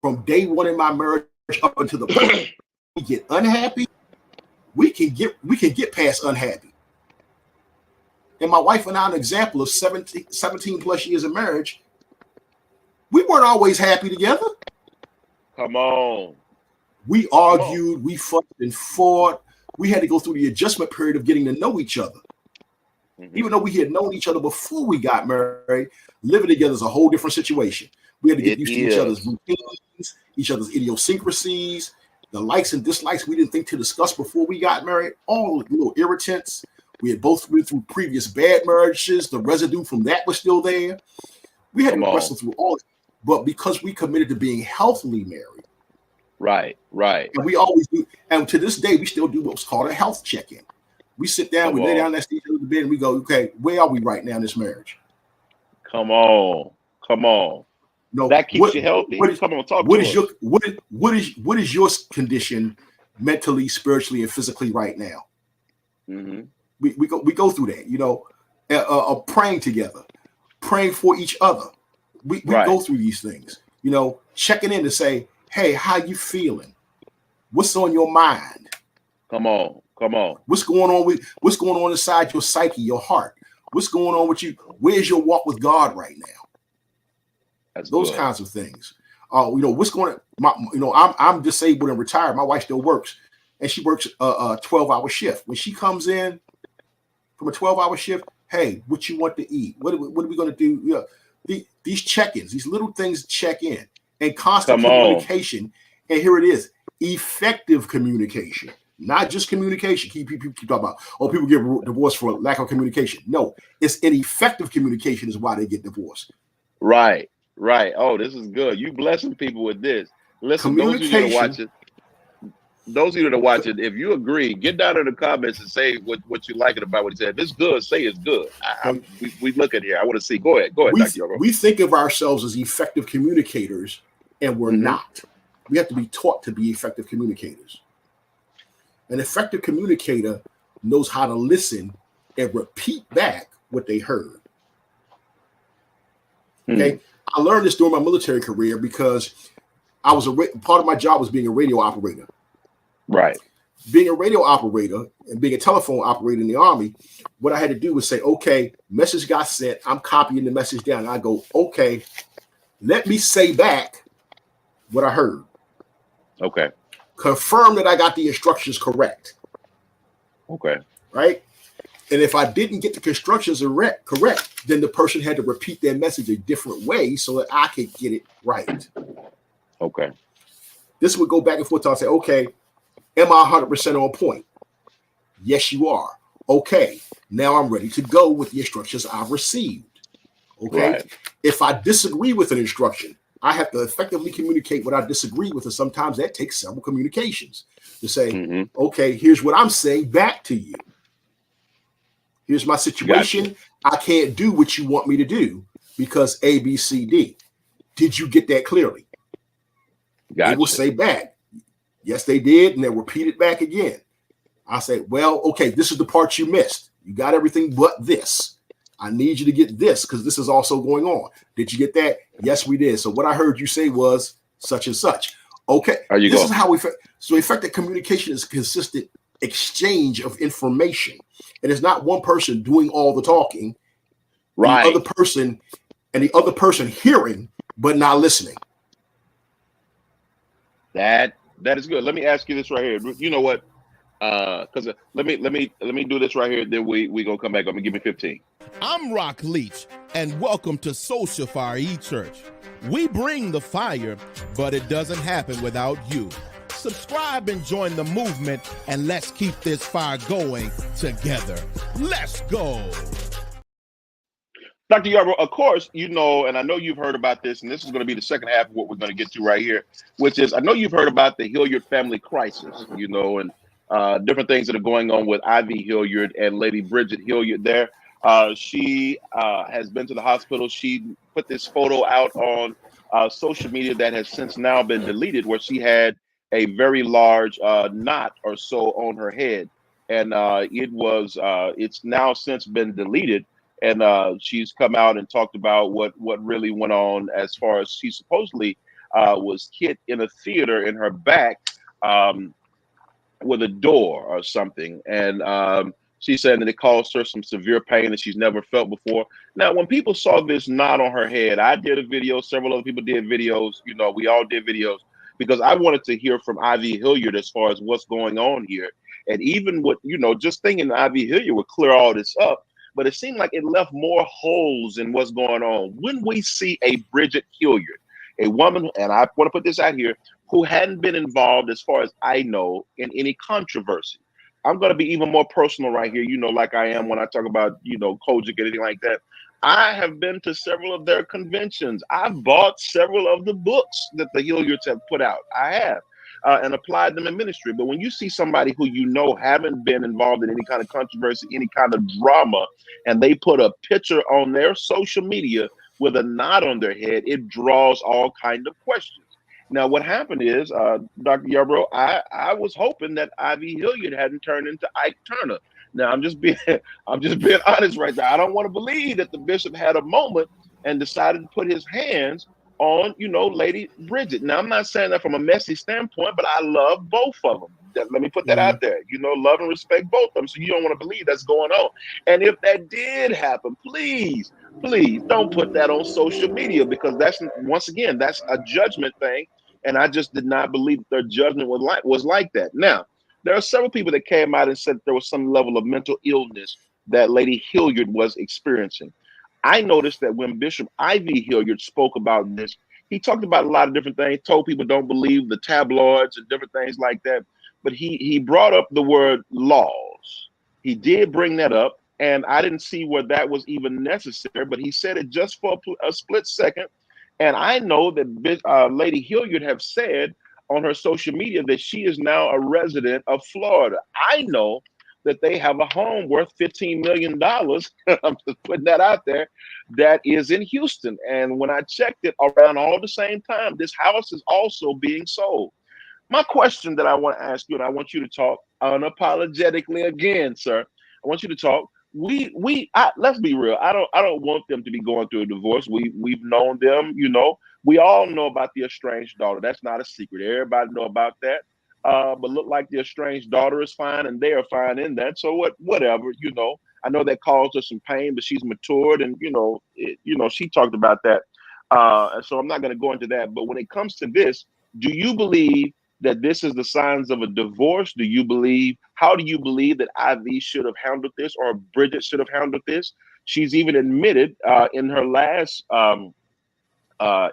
from day one in my marriage up until the point we get unhappy, we can get past unhappy. And my wife and I, an example of 17 plus years of marriage, we weren't always happy together. Come on. We argued, we fucked and fought. We had to go through the adjustment period of getting to know each other. Even though we had known each other before we got married, living together is a whole different situation. We had to get used to each other's routines, each other's idiosyncrasies, the likes and dislikes we didn't think to discuss before we got married, all the little irritants. We had both been through previous bad marriages. The residue from that was still there. We had to wrestle through all of it. But because we committed to being healthily married, Right. And we always do. And to this day, we still do what's called a health check-in. We sit down, we lay down next to each other in the bed, and we go, okay, where are we right now in this marriage? Come on. No, that keeps you healthy. What is your condition mentally, spiritually, and physically right now? We go through that, you know, praying together, praying for each other. We go through these things, you know, checking in to say, hey, how you feeling? What's on your mind? Come on. What's going on inside your psyche, your heart? What's going on with you? Where's your walk with God right now? That's those good. kinds of things. What's going on? I'm disabled and retired. My wife still works, and she works a 12-hour shift. When she comes in from a 12-hour shift, hey, what you want to eat? What are we going to do? These check-ins, these little things check in, and constant communication. And here it is, effective communication, not just communication. Keep talking about, people get divorced for lack of communication. No, it's ineffective communication is why they get divorced. Right. Oh, this is good. You blessing people with this. Listen, those of you that watch it, if you agree, get down in the comments and say what you like it about what he said. If it's good, say it's good. We look at here. I want to see. Go ahead, Dr. Yarborough. We think of ourselves as effective communicators, and we're not. We have to be taught to be effective communicators. An effective communicator knows how to listen and repeat back what they heard. Okay. I learned this during my military career because I was part of my job was being a radio operator. Right. Being a radio operator and being a telephone operator in the Army, what I had to do was say, okay, message got sent. I'm copying the message down. And I go, okay, let me say back what I heard. Okay. Confirm that I got the instructions correct. Okay. Right. And if I didn't get the instructions correct, then the person had to repeat their message a different way so that I could get it right. Okay. This would go back and forth. I'll say, okay, am I 100% on point? Yes, you are. Okay, now I'm ready to go with the instructions I've received. Okay. Right. If I disagree with an instruction, I have to effectively communicate what I disagree with. And sometimes that takes several communications to say, okay, here's what I'm saying back to you. Here's my situation. Gotcha. I can't do what you want me to do because A, B, C, D. Did you get that clearly? Gotcha. They will say back, yes, they did. And they'll repeat it back again. I say, well, okay, this is the part you missed. You got everything but this. I need you to get this because this is also going on. Did you get that? Yes, we did. So what I heard you say was such and such. Okay. This is how so effective communication is consistent exchange of information. It is not one person doing all the talking, right? The other person hearing but not listening. That is good. Let me ask you this right here. You know what? Because let me do this right here. Then we gonna come back. I'm gonna give me 15. I'm Rock Leach, and welcome to Social Fire E-Church. We bring the fire, but it doesn't happen without you. Subscribe and join the movement, and let's keep this fire going together. Let's go. Dr. Yarborough, of course, and I know you've heard about this, and this is going to be the second half of what we're going to get to right here, which is I know you've heard about the Hilliard family crisis, and different things that are going on with Ivy Hilliard and Lady Bridget Hilliard there. She has been to the hospital. She put this photo out on social media that has since now been deleted, where she had a very large knot or so on her head, and it's now since been deleted. And she's come out and talked about what really went on, as far as she supposedly was hit in a theater in her back with a door or something. And she said that it caused her some severe pain that she's never felt before. Now, when people saw this knot on her head, I did a video. Several other people did videos. We all did videos because I wanted to hear from Ivy Hilliard as far as what's going on here. And even what, just thinking Ivy Hilliard would clear all this up. But it seemed like it left more holes in what's going on. When we see a Bridget Hilliard, a woman, and I want to put this out here, who hadn't been involved, as far as I know, in any controversy. I'm going to be even more personal right here, like I am when I talk about, Kojic, anything like that. I have been to several of their conventions. I've bought several of the books that the Hilliards have put out. I have. And applied them in ministry. But when you see somebody who haven't been involved in any kind of controversy, any kind of drama, and they put a picture on their social media with a knot on their head, it draws all kinds of questions. Now, what happened is, Dr. Yarborough, I was hoping that Ivy Hilliard hadn't turned into Ike Turner. Now, I'm just being honest right there. I don't want to believe that the bishop had a moment and decided to put his hands on, Lady Bridget. Now, I'm not saying that from a messy standpoint, but I love both of them. Let me put that out there. Love and respect both of them. So you don't want to believe that's going on. And if that did happen, please don't put that on social media, because that's, once again, that's a judgment thing. And I just did not believe their judgment was like that. Now, there are several people that came out and said there was some level of mental illness that Lady Hilliard was experiencing. I noticed that when Bishop Ivy Hilliard spoke about this, he talked about a lot of different things, told people don't believe the tabloids and different things like that. But he brought up the word laws. He did bring that up, and I didn't see where that was even necessary, but he said it just for a split second. And I know that Lady Hilliard have said on her social media that she is now a resident of Florida. I know that they have a home worth $15 million. I'm just putting that out there. That is in Houston. And when I checked it around all the same time, this house is also being sold. My question that I want to ask you, and I want you to talk unapologetically again, sir. I want you to talk. Let's be real. I don't want them to be going through a divorce. We've known them, We all know about the estranged daughter. That's not a secret. Everybody know about that. But look like the estranged daughter is fine, and they are fine in that. So whatever, I know that caused her some pain, but she's matured, and she talked about that. And so I'm not going to go into that. But when it comes to this, do you believe that this is the signs of a divorce? How do you believe that Ivy should have handled this, or Bridget should have handled this? She's even admitted in her last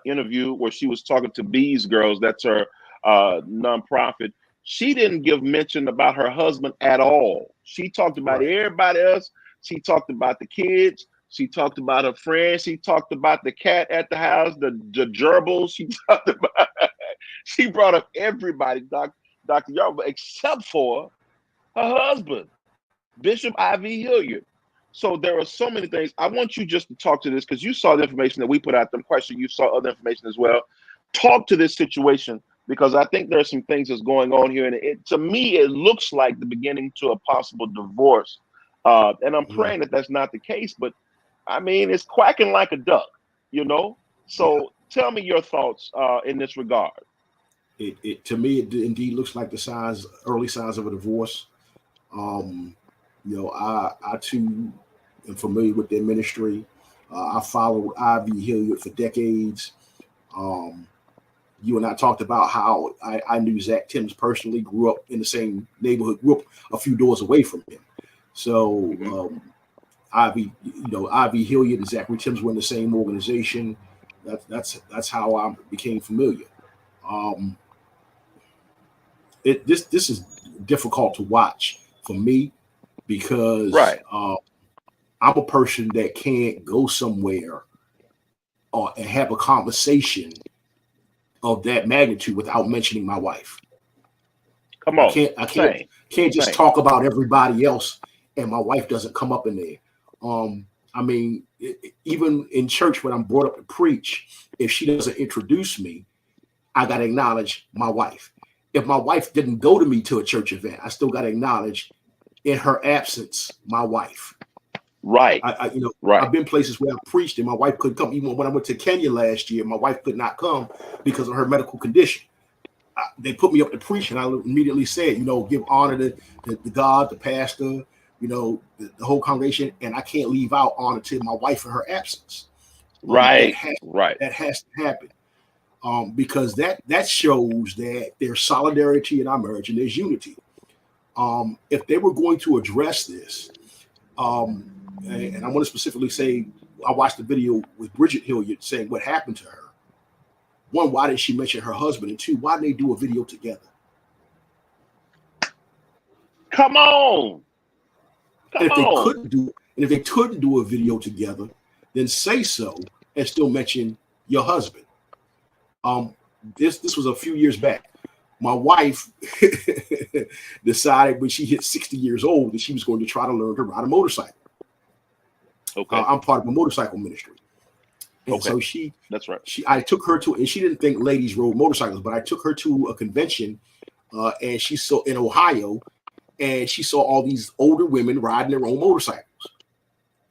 interview where she was talking to Bees Girls, that's her nonprofit. She didn't give mention about her husband at all. She talked about everybody else. She talked about the kids. She talked about her friends. She talked about the cat at the house, the gerbils. She brought up everybody, Dr. Yarborough, except for her husband, Bishop Ivy Hilliard. So there are so many things. I want you just to talk to this, because you saw the information that we put out, them questions. You saw other information as well. Talk to this situation, because I think there are some things that's going on here. And to me, it looks like the beginning to a possible divorce. And I'm praying that that's not the case. But, I mean, it's quacking like a duck, So tell me your thoughts in this regard. To me, it indeed looks like the early signs of a divorce. I too am familiar with their ministry. I followed Ivy Hilliard for decades. You and I talked about how I knew Zach Timms personally, grew up in the same neighborhood, grew up a few doors away from him. So Ivy Hilliard and Zachary Timms were in the same organization. That's how I became familiar. This is difficult to watch for me, because I'm a person that can't go somewhere and have a conversation of that magnitude without mentioning my wife. Come on, I can't just talk about everybody else and my wife doesn't come up in there. I mean, even in church when I'm brought up to preach, if she doesn't introduce me, I got to acknowledge my wife. If my wife didn't go to me to a church event, I still got to acknowledge, in her absence, my wife. Right. I've been places where I preached and my wife couldn't come. Even when I went to Kenya last year, my wife could not come because of her medical condition. They put me up to preach, and I immediately said, give honor to the God, the pastor, the whole congregation, and I can't leave out honor to my wife in her absence. That has to happen. Because that shows that there's solidarity in our marriage and there's unity. If they were going to address this, and I want to specifically say, I watched the video with Bridget Hilliard saying what happened to her. One, why did she mention her husband? And two, why did they do a video together? Come on. If they couldn't do a video together, then say so and still mention your husband. This was a few years back. My wife decided when she hit 60 years old that she was going to try to learn to ride a motorcycle. Okay. I'm part of a motorcycle ministry. And so that's right. I took her to, and she didn't think ladies rode motorcycles, but I took her to a convention and she saw in Ohio, and she saw all these older women riding their own motorcycles.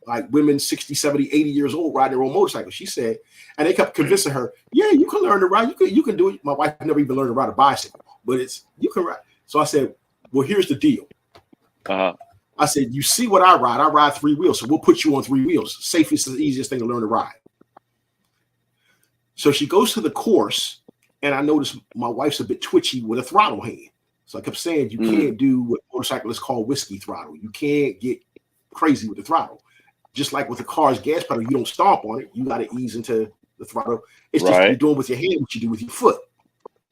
like women 60, 70, 80 years old riding their own motorcycles. She said, and they kept convincing her, yeah, you can learn to ride. You can do it. My wife never even learned to ride a bicycle, but you can ride. So I said, well, here's the deal. I said, you see what I ride? I ride 3 wheels, so we'll put you on 3 wheels. Safest is the easiest thing to learn to ride. So she goes to the course, and I noticed my wife's a bit twitchy with a throttle hand. So I kept saying, you can't do what motorcyclists call whiskey throttle. You can't get crazy with the throttle. Just like with the car's gas pedal, you don't stomp on it. You got to ease into the throttle. It's just you're doing with your hand what you do with your foot.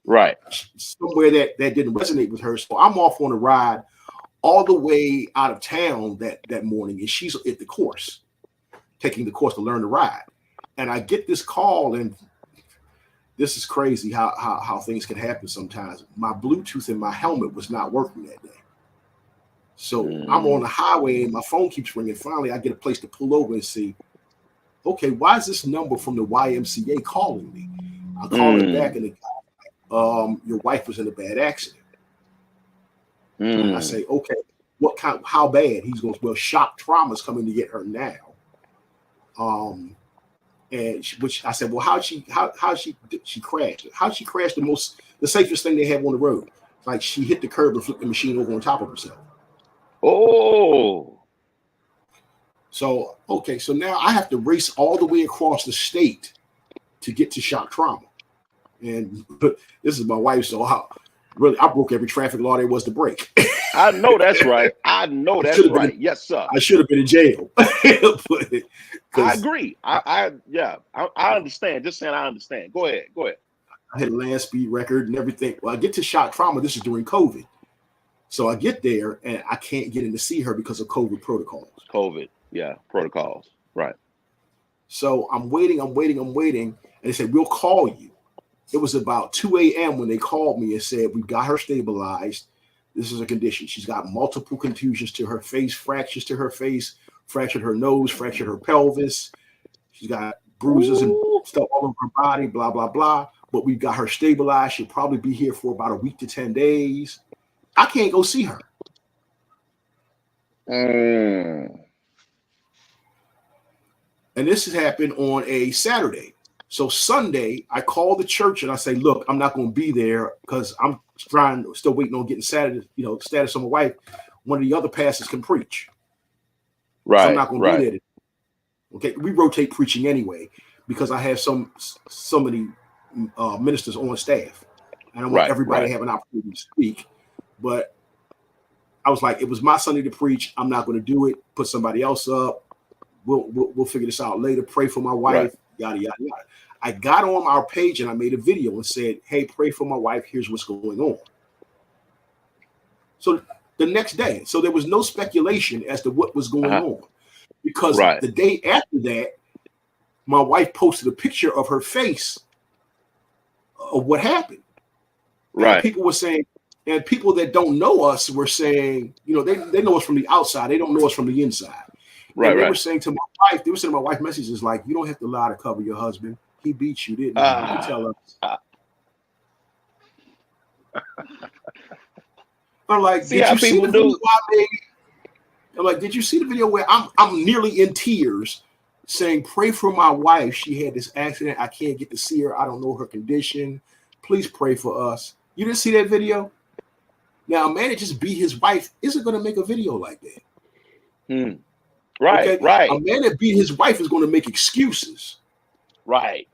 Right. Somewhere that didn't resonate with her. So I'm off on a ride all the way out of town that morning, and she's at the course, taking the course to learn to ride. And I get this call, and this is crazy how things can happen sometimes. My Bluetooth in my helmet was not working that day. So I'm on the highway, and my phone keeps ringing. Finally, I get a place to pull over and see, okay, why is this number from the YMCA calling me? I call it back, and the guy, your wife was in a bad accident. And I say, okay, how bad? He's going, well, shock trauma's coming to get her now. Which I said, well, how she crashed? How she crashed the safest thing they have on the road? Like she hit the curb and flipped the machine over on top of herself. Oh. So, okay, so now I have to race all the way across the state to get to shock trauma. And this is my wife, so I broke every traffic law there was to break. I know that's right. I know that's right. Yes, sir. I should have been in jail. I agree. I understand. Just saying I understand. Go ahead. I had a land speed record and everything. Well, I get to shock trauma. This is during COVID. So I get there and I can't get in to see her because of COVID protocols. Protocols. Right. So I'm waiting. And they said, we'll call you. It was about 2 a.m. when they called me and said, we've got her stabilized. This is a condition. She's got multiple contusions to her face, fractures to her face, fractured her nose, fractured her pelvis. She's got bruises and stuff all over her body, blah, blah, blah. But we've got her stabilized. She'll probably be here for about a week to 10 days. I can't go see her. And this has happened on a Saturday. So Sunday, I call the church and I say, look, I'm not going to be there because I'm still waiting on getting status on my wife. One of the other pastors can preach. Right. So I'm not going to be there. Okay. We rotate preaching anyway, because I have so many ministers on staff. And I want everybody to have an opportunity to speak. But I was like, it was my Sunday to preach. I'm not going to do it. Put somebody else up. We'll figure this out later. Pray for my wife. Yada, yada, yada. I got on our page and I made a video and said, hey, pray for my wife. Here's what's going on. So the next day, so there was no speculation as to what was going on, because the day after that, my wife posted a picture of her face of what happened. Right. And people were saying, and people that don't know us were saying, they know us from the outside. They don't know us from the inside. Right. And they were saying to my wife, messages like, you don't have to lie to cover your husband. He beat you, didn't he? You tell us. I'm like, did you see the video I'm like, did you see the video where I'm nearly in tears saying, pray for my wife. She had this accident. I can't get to see her. I don't know her condition. Please pray for us. You didn't see that video? Now, a man that just beat his wife isn't going to make a video like that. Right, okay? right. A man that beat his wife is going to make excuses. Right.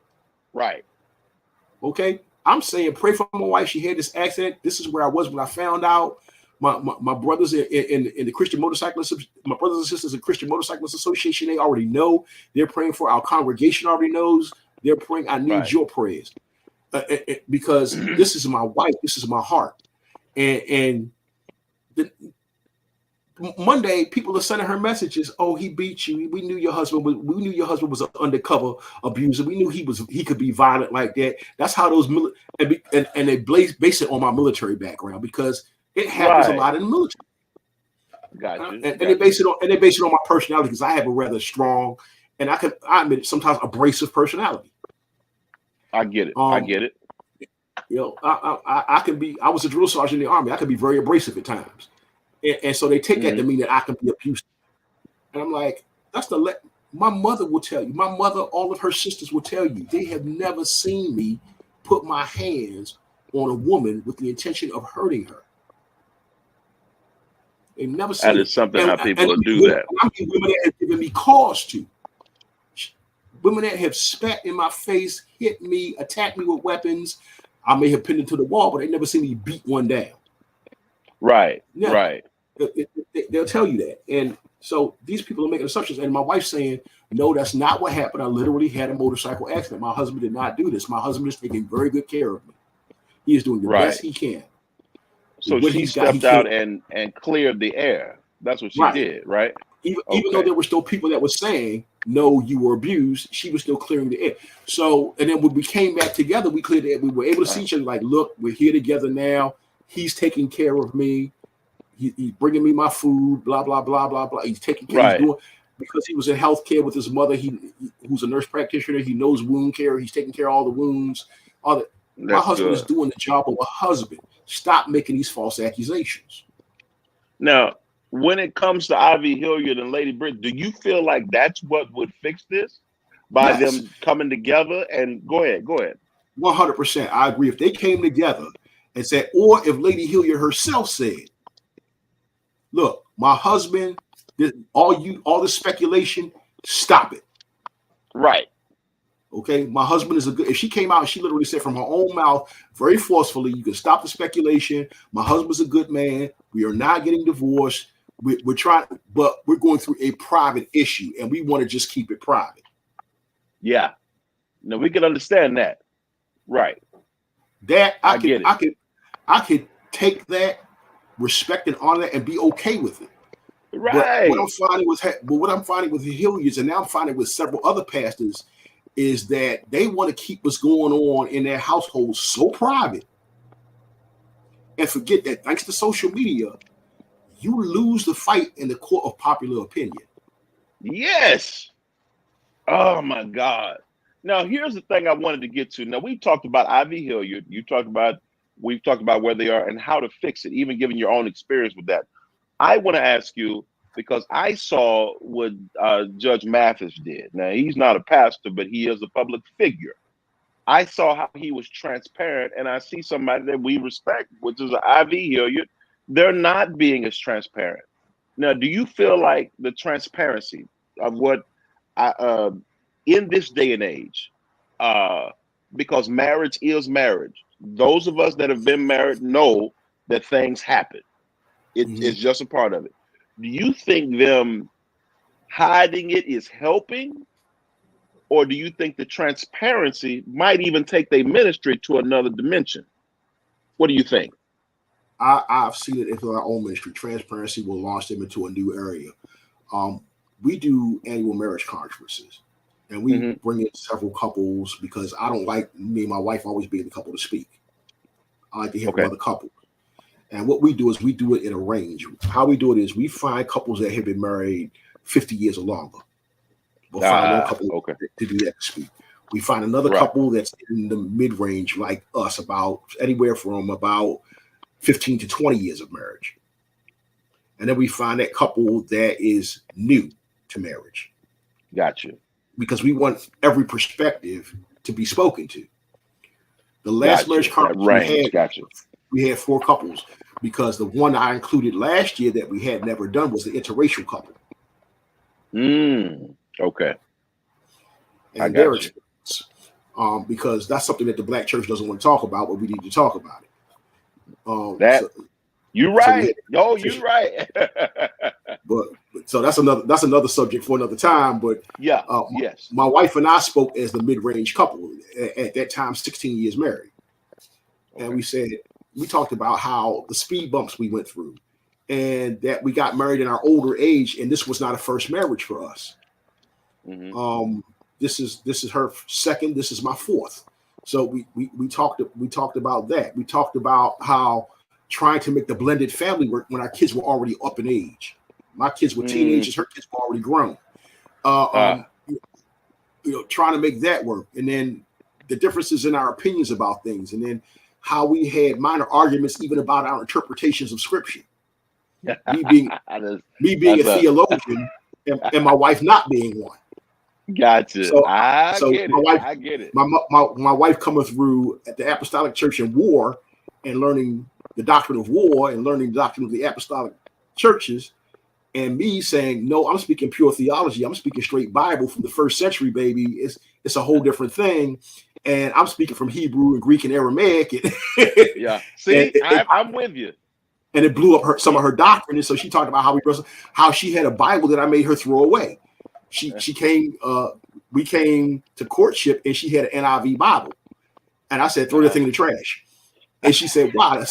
Okay. I'm saying, pray for my wife. She had this accident. This is where I was when I found out. My brothers in the Christian Motorcyclists, my brothers and sisters in Christian Motorcyclists Association, they already know. They're praying for. Our congregation already knows. They're praying. I need your prayers because this is my wife. This is my heart. And Monday, people are sending her messages. Oh, he beat you. We knew your husband was an undercover abuser. We knew he could be violent like that. That's how those and they base it on my military background, because it happens a lot in the military. Gotcha. And they base it on my personality, because I have a rather strong, and I admit sometimes abrasive personality. I get it. I get it. I can be. I was a drill sergeant in the Army. I can be very abrasive at times. And so they take that to mean that I can be abusive. And I'm like, My mother will tell you. My mother, all of her sisters will tell you. They have never seen me put my hands on a woman with the intention of hurting her. They've never seen that is something how people do that. I mean, women that have given me cause to. Women that have spat in my face, hit me, attacked me with weapons. I may have pinned them to the wall, but they never seen me beat one down. Right, yeah. Right. They'll tell you that. And so these people are making assumptions. And my wife's saying, no, that's not what happened. I literally had a motorcycle accident. My husband did not do this. My husband is taking very good care of me. He is doing the best he can. So she stepped out and cleared the air. That's what she did, right? Even though there were still people that were saying, no, you were abused, she was still clearing the air. So, and then when we came back together, we cleared the air. We were able to see each other like, look, we're here together now. He's taking care of me. He's bringing me my food, blah, blah, blah, blah, blah. He's taking care of doing, because he was in healthcare with his mother. Who's a nurse practitioner. He knows wound care. He's taking care of all the wounds. My husband is doing the job of a husband. Stop making these false accusations. Now, when it comes to Ivy Hilliard and Lady Britt, do you feel like that's what would fix this? By them coming together? And go ahead. 100%. I agree. If they came together and said, or if Lady Hilliard herself said, look, my husband, all the speculation, stop it. Right. Okay, my husband is a good. If she came out and she literally said from her own mouth, very forcefully, you can stop the speculation. My husband's a good man. We are not getting divorced. We're trying, but we're going through a private issue, and we want to just keep it private. Yeah, no, we can understand that. Right. That I could take that, respect and honor that, and be okay with it. Right. But what I'm finding with the Hilliards, and now I'm finding with several other pastors, is that they want to keep what's going on in their household so private and forget that thanks to social media, you lose the fight in the court of popular opinion. Yes. Oh my God. Now, here's the thing I wanted to get to. Now, we talked about Ivy Hilliard. We've talked about where they are and how to fix it, even given your own experience with that. I want to ask you, because I saw what Judge Mathis did. Now, he's not a pastor, but he is a public figure. I saw how he was transparent, and I see somebody that we respect, which is Ivy Hilliard. They're not being as transparent. Now, do you feel like the transparency of what in this day and age, because marriage is marriage, those of us that have been married know that things happen. It's just a part of it. Do you think them hiding it is helping? Or do you think the transparency might even take their ministry to another dimension? What do you think? I've seen it in our own ministry. Transparency will launch them into a new area. We do annual marriage conferences, and we bring in several couples because I don't like me and my wife always being the couple to speak. I like to hear from other couples. And what we do is we do it in a range. How we do it is we find couples that have been married 50 years or longer. We'll find one couple to do that to speak. We find another couple that's in the mid-range like us, about anywhere from about 15 to 20 years of marriage. And then we find that couple that is new to marriage. Gotcha. Because we want every perspective to be spoken to. The last marriage conference we had 4 couples, because the one I included last year that we had never done was the interracial couple. Okay. And their experience. Because that's something that the Black church doesn't want to talk about, but we need to talk about it. You're right. You're right. but so that's another subject for another time. But my wife and I spoke as the mid-range couple at that time, 16 years married. And we talked about how the speed bumps we went through, and that we got married in our older age, and this was not a first marriage for us. This is her second. This is my fourth. So we talked about that. We talked about how trying to make the blended family work when our kids were already up in age. My kids were teenagers. Her kids were already grown. Trying to make that work, and then the differences in our opinions about things, and then how we had minor arguments even about our interpretations of scripture. Me being a theologian and my wife not being one. Gotcha. So I get my it. wife, I get it. My wife coming through at the Apostolic Church in war and learning the doctrine of war and learning the doctrine of the apostolic churches, and me saying, no, I'm speaking pure theology. I'm speaking straight Bible from the first century, baby. It's a whole different thing. And I'm speaking from Hebrew and Greek and Aramaic. And yeah. See, I'm with you. And it blew up some of her doctrine. And so she talked about how she had a Bible that I made her throw away. She came, we came to courtship and she had an NIV Bible. And I said, throw that thing in the trash. And she said, wow.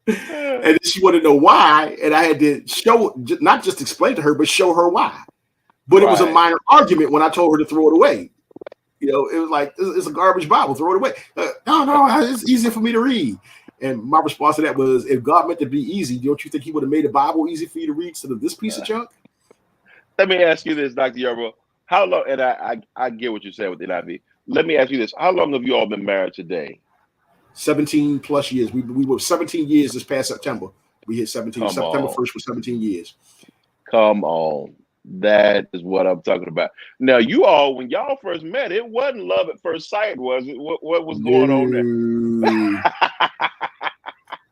And then she wanted to know why. And I had to not just explain to her, but show her why. But it was a minor argument when I told her to throw it away. You know, it was like, it's a garbage Bible, throw it away. No, it's easier for me to read. And my response to that was, if God meant to be easy, don't you think he would have made the Bible easy for you to read instead of this piece of junk? Let me ask you this, Dr. Yarborough. How long, and I get what you said with the NIV. Let me ask you this. How long have you all been married today? 17 plus years. We were 17 years this past September. We hit 17. September 1st was 17 years. Come on. That is what I'm talking about. Now, you all, when y'all first met, it wasn't love at first sight, was it? What was going on there?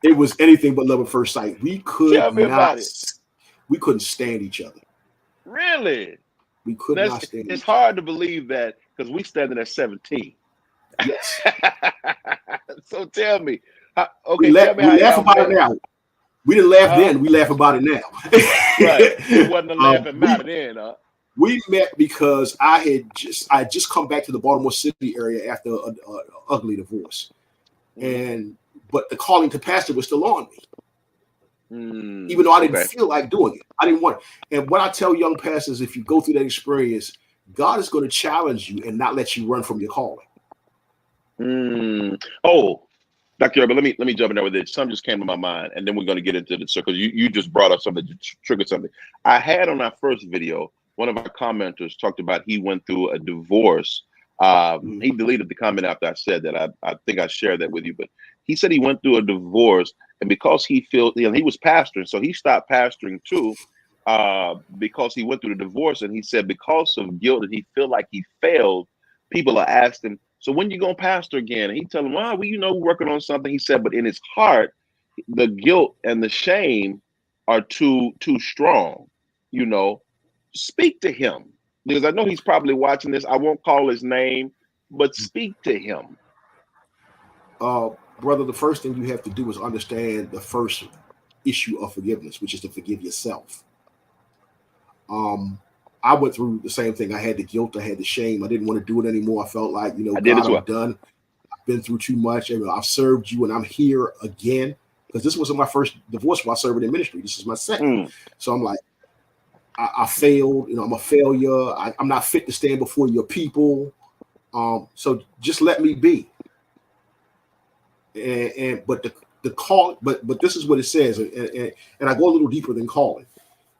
It was anything but love at first sight. We couldn't stand each other. Really? We could not stand. It's hard to believe that because we standing at 17. Yes. So tell me, okay. We laugh about it now. We didn't laugh then. We laugh about it now. Right. It wasn't a laughing matter then. We met because I just come back to the Baltimore City area after an ugly divorce, but the calling to pastor was still on me, even though I didn't feel like doing it. I didn't want it. And what I tell young pastors, if you go through that experience, God is going to challenge you and not let you run from your calling. Oh, Dr. Yarborough, let me jump in there with it. Something just came to my mind, and then we're going to get into the circle. You just brought up something that triggered something. I had on our first video, one of our commenters talked about he went through a divorce. He deleted the comment after I said that. I think I shared that with you, but he said he went through a divorce, and because he felt, he was pastoring, so he stopped pastoring too, because he went through the divorce, and he said because of guilt and he felt like he failed, people are asking him, so when you gonna pastor again? And he tell him, well, we're working on something. He said, but in his heart, the guilt and the shame are too strong. Speak to him, because I know he's probably watching this. I won't call his name, but speak to him. Brother, the first thing you have to do is understand the first issue of forgiveness, which is to forgive yourself. I went through the same thing. I had the guilt. I had the shame. I didn't want to do it anymore. I felt like, God, I'm done. I've been through too much. I've served you, and I'm here again. Because this wasn't my first divorce while serving in ministry. This is my second. So I'm like, I failed. I'm a failure. I'm not fit to stand before your people. So just let me be. But the call. But this is what it says, and I go a little deeper than calling.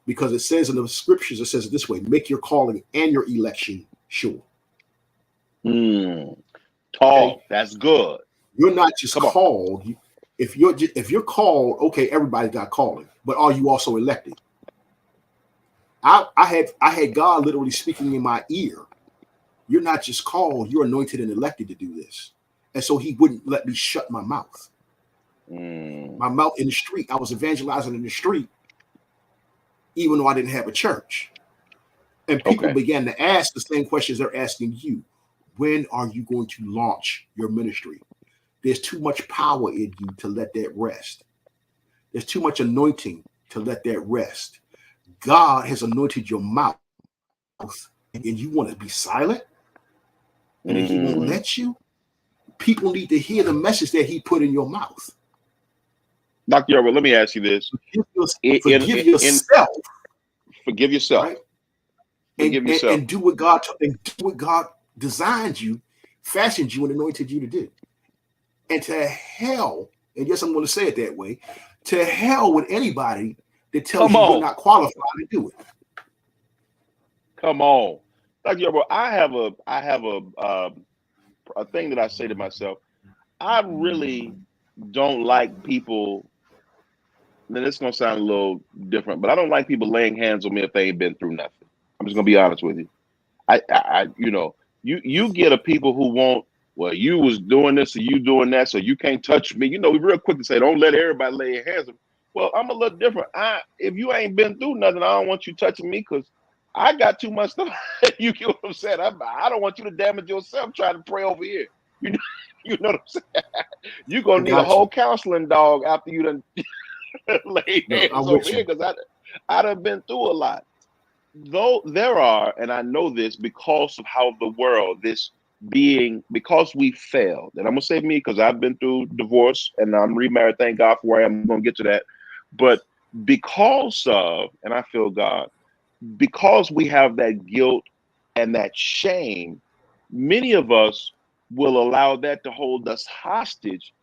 Because it says in the scriptures, it says it this way: make your calling and your election sure. Okay? That's good. You're not just called. If you're called, okay, everybody got calling, but are you also elected? I had God literally speaking in my ear. You're not just called, you're anointed and elected to do this. And so he wouldn't let me shut my mouth. My mouth in the street. I was evangelizing in the street, even though I didn't have a church. And people began to ask the same questions they're asking you. When are you going to launch your ministry? There's too much power in you to let that rest. There's too much anointing to let that rest. God has anointed your mouth, and you want to be silent? And if he won't let you, people need to hear the message that he put in your mouth. Dr. Yarborough, let me ask you this. Forgive yourself. Forgive yourself. Right? Forgive yourself. And do what God designed you, fashioned you, and anointed you to do. And to hell, and yes, I'm going to say it that way, to hell with anybody that tells you you're not qualified to do it. Come on. Dr. Yarborough, I have a thing that I say to myself. I really don't like people then it's gonna sound a little different, but I don't like people laying hands on me if they ain't been through nothing. I'm just gonna be honest with you. I you know, you get a people who won't, well, you was doing this or you doing that, so you can't touch me. You know, we real quick to say, don't let everybody lay your hands on me. Well, I'm a little different. If you ain't been through nothing, I don't want you touching me because I got too much stuff. You get what I'm saying? I don't want you to damage yourself trying to pray over here. You know what I'm saying? You're gonna need a whole counseling dog after you done laid hands over here because I done been through a lot. Though there are, and I know this because of how the world, because we failed. And I'm gonna say me because I've been through divorce and I'm remarried. Thank God for where I am. I'm gonna get to that. But because of, and I feel God, because we have that guilt and that shame, many of us will allow that to hold us hostage,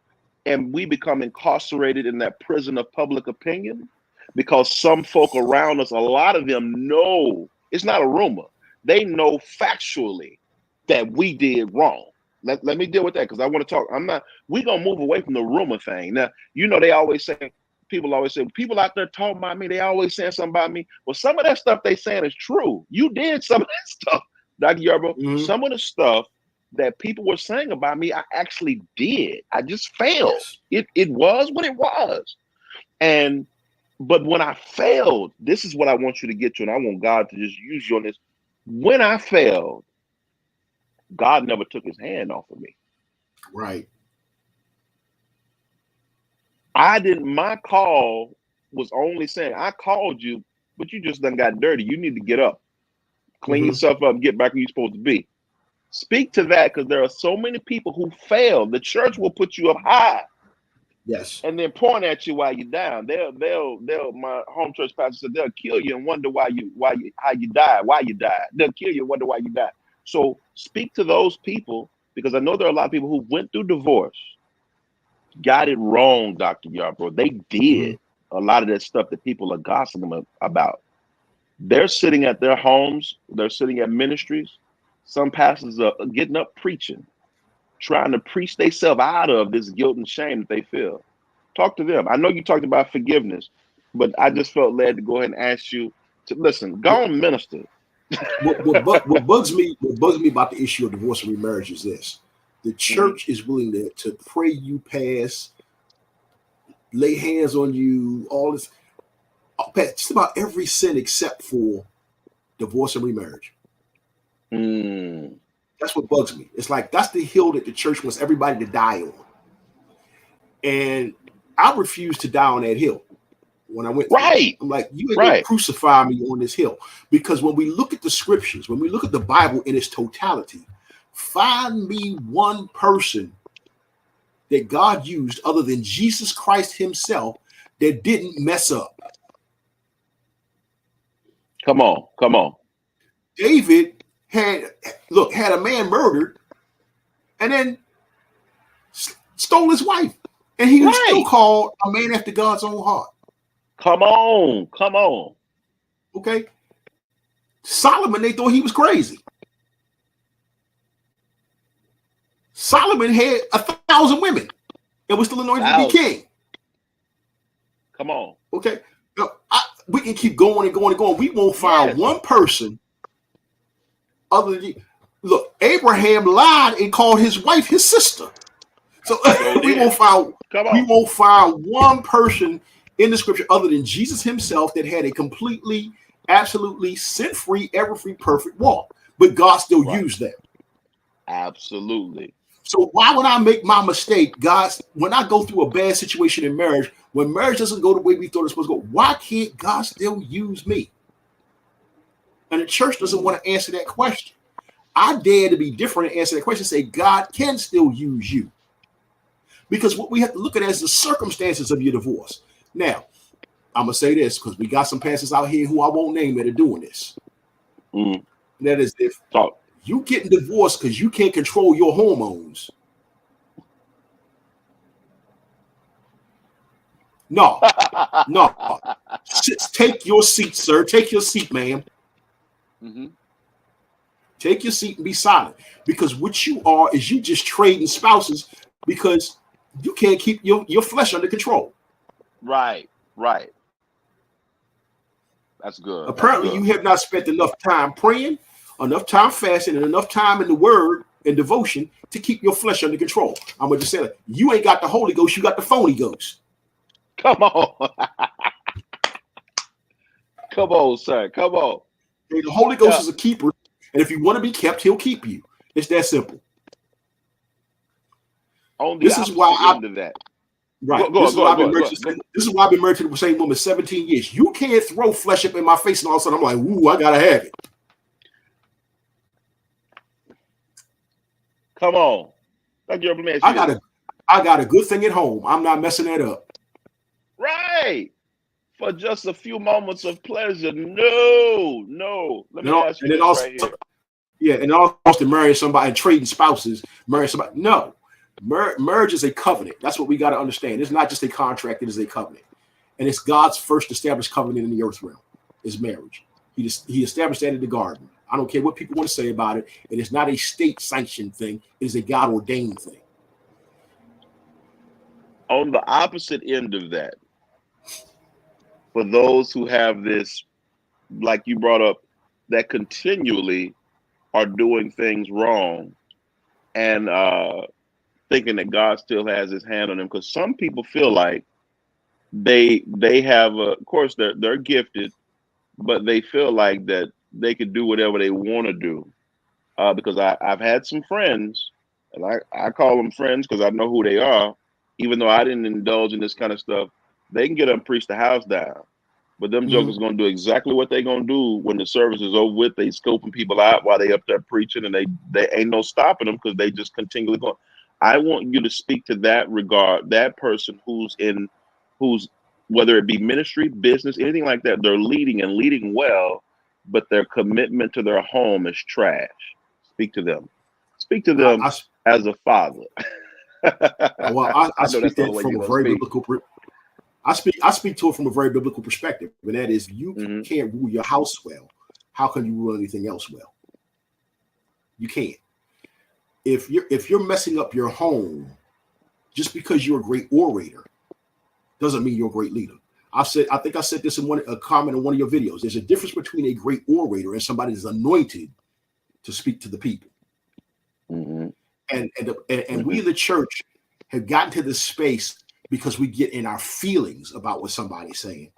and we become incarcerated in that prison of public opinion. Because some folk around us, a lot of them know, it's not a rumor. They know factually that we did wrong. Let me deal with that because I want to talk. We're going to move away from the rumor thing. Now, you know, people always say, people out there talking about me, they always saying something about me. Well, some of that stuff they saying is true. You did some of that stuff, Dr. Yarborough. Mm-hmm. Some of the stuff that people were saying about me, I actually did. I just failed. Yes. It was what it was. But when I failed, this is what I want you to get to, and I want God to just use you on this. When I failed, God never took his hand off of me. Right. My call was only saying, I called you, but you just done got dirty. You need to get up, clean yourself up, get back where you're supposed to be. Speak to that because there are so many people who fail. The church will put you up high. Yes. And then point at you while you're down. They'll my home church pastor said they'll kill you and wonder why you died. They'll kill you and wonder why you died. So speak to those people because I know there are a lot of people who went through divorce, got it wrong, Dr. Yarborough. They did a lot of that stuff that people are gossiping about. They're sitting at their homes, they're sitting at ministries. Some pastors are getting up preaching, trying to preach themselves out of this guilt and shame that they feel. Talk to them. I know you talked about forgiveness, but I just felt led to go ahead and ask you to listen. Go and minister. What bugs me about the issue of divorce and remarriage is this: the church is willing to pray you pass, lay hands on you, all this, just about every sin except for divorce and remarriage. That's what bugs me. It's like that's the hill that the church wants everybody to die on. And I refuse to die on that hill. When I went through, I'm like, you ain't gonna crucify me on this hill. Because when we look at the scriptures, when we look at the Bible in its totality, find me one person that God used other than Jesus Christ himself that didn't mess up. Come on. David had a man murdered and then stole his wife. And he was still called a man after God's own heart. Come on. Okay. Solomon, they thought he was crazy. Solomon had 1,000 women and was still anointed to be king. Come on. Okay. Now, we can keep going and going and going. We won't find one person other than you. Look, Abraham lied and called his wife his sister. So we won't find one person in the scripture other than Jesus himself that had a completely, absolutely sin-free, ever-free, perfect walk. But God still used them. Absolutely. So why would I make my mistake, God, when I go through a bad situation in marriage, when marriage doesn't go the way we thought it was supposed to go, why can't God still use me? And the church doesn't want to answer that question. I dare to be different and answer that question, say God can still use you. Because what we have to look at is the circumstances of your divorce. Now, I'm going to say this because we got some pastors out here who I won't name that are doing this. That is if you getting divorced because you can't control your hormones. No. Take your seat, sir. Take your seat, ma'am. Take your seat and be silent. Because what you are is you just trading spouses because you can't keep your flesh under control. Right. Right. That's good. Apparently, That's good. you have not spent enough time praying, enough time fasting, and enough time in the Word and devotion to keep your flesh under control. I'm gonna just say that you ain't got the Holy Ghost; you got the phony ghost. Come on. Come on, sir. Come on. The Holy Ghost is a keeper, and if you want to be kept, He'll keep you. It's that simple. On the this is why end of that. Right. This is why I've been married to the same woman 17 years. You can't throw flesh up in my face, and all of a sudden I'm like, ooh, I gotta have it. Come on. I got a good thing at home. I'm not messing that up. Right. For just a few moments of pleasure. No. Let me ask you this right here. Yeah, and also marrying somebody and trading spouses, marrying somebody. No. Marriage is a covenant. That's what we got to understand. It's not just a contract, it is a covenant. And it's God's first established covenant in the earth realm, is marriage. He established that in the garden. I don't care what people want to say about it. It is not a state-sanctioned thing. It is a God-ordained thing. On the opposite end of that, for those who have this, like you brought up, that continually are doing things wrong and thinking that God still has his hand on them, because some people feel like they have of course they're gifted, but they feel like that they could do whatever they want to do. Because I've had some friends, and I call them friends because I know who they are, even though I didn't indulge in this kind of stuff. They can get up and preach the house down, but them jokers gonna do exactly what they gonna do when the service is over with. They scoping people out while they up there preaching, and they ain't no stopping them because they just continually going. I want you to speak to that regard, that person who's whether it be ministry, business, anything like that, they're leading well, but their commitment to their home is trash. Speak to them. Speak to them as a father. Well, I speak to it from a very biblical. I speak to it from a very biblical perspective, and that is, you can't rule your house well. How can you rule anything else well? You can't. If you're messing up your home just because you're a great orator, doesn't mean you're a great leader. I think I said this in a comment in one of your videos. There's a difference between a great orator and somebody that's anointed to speak to the people. And we in the church have gotten to this space because we get in our feelings about what somebody's saying.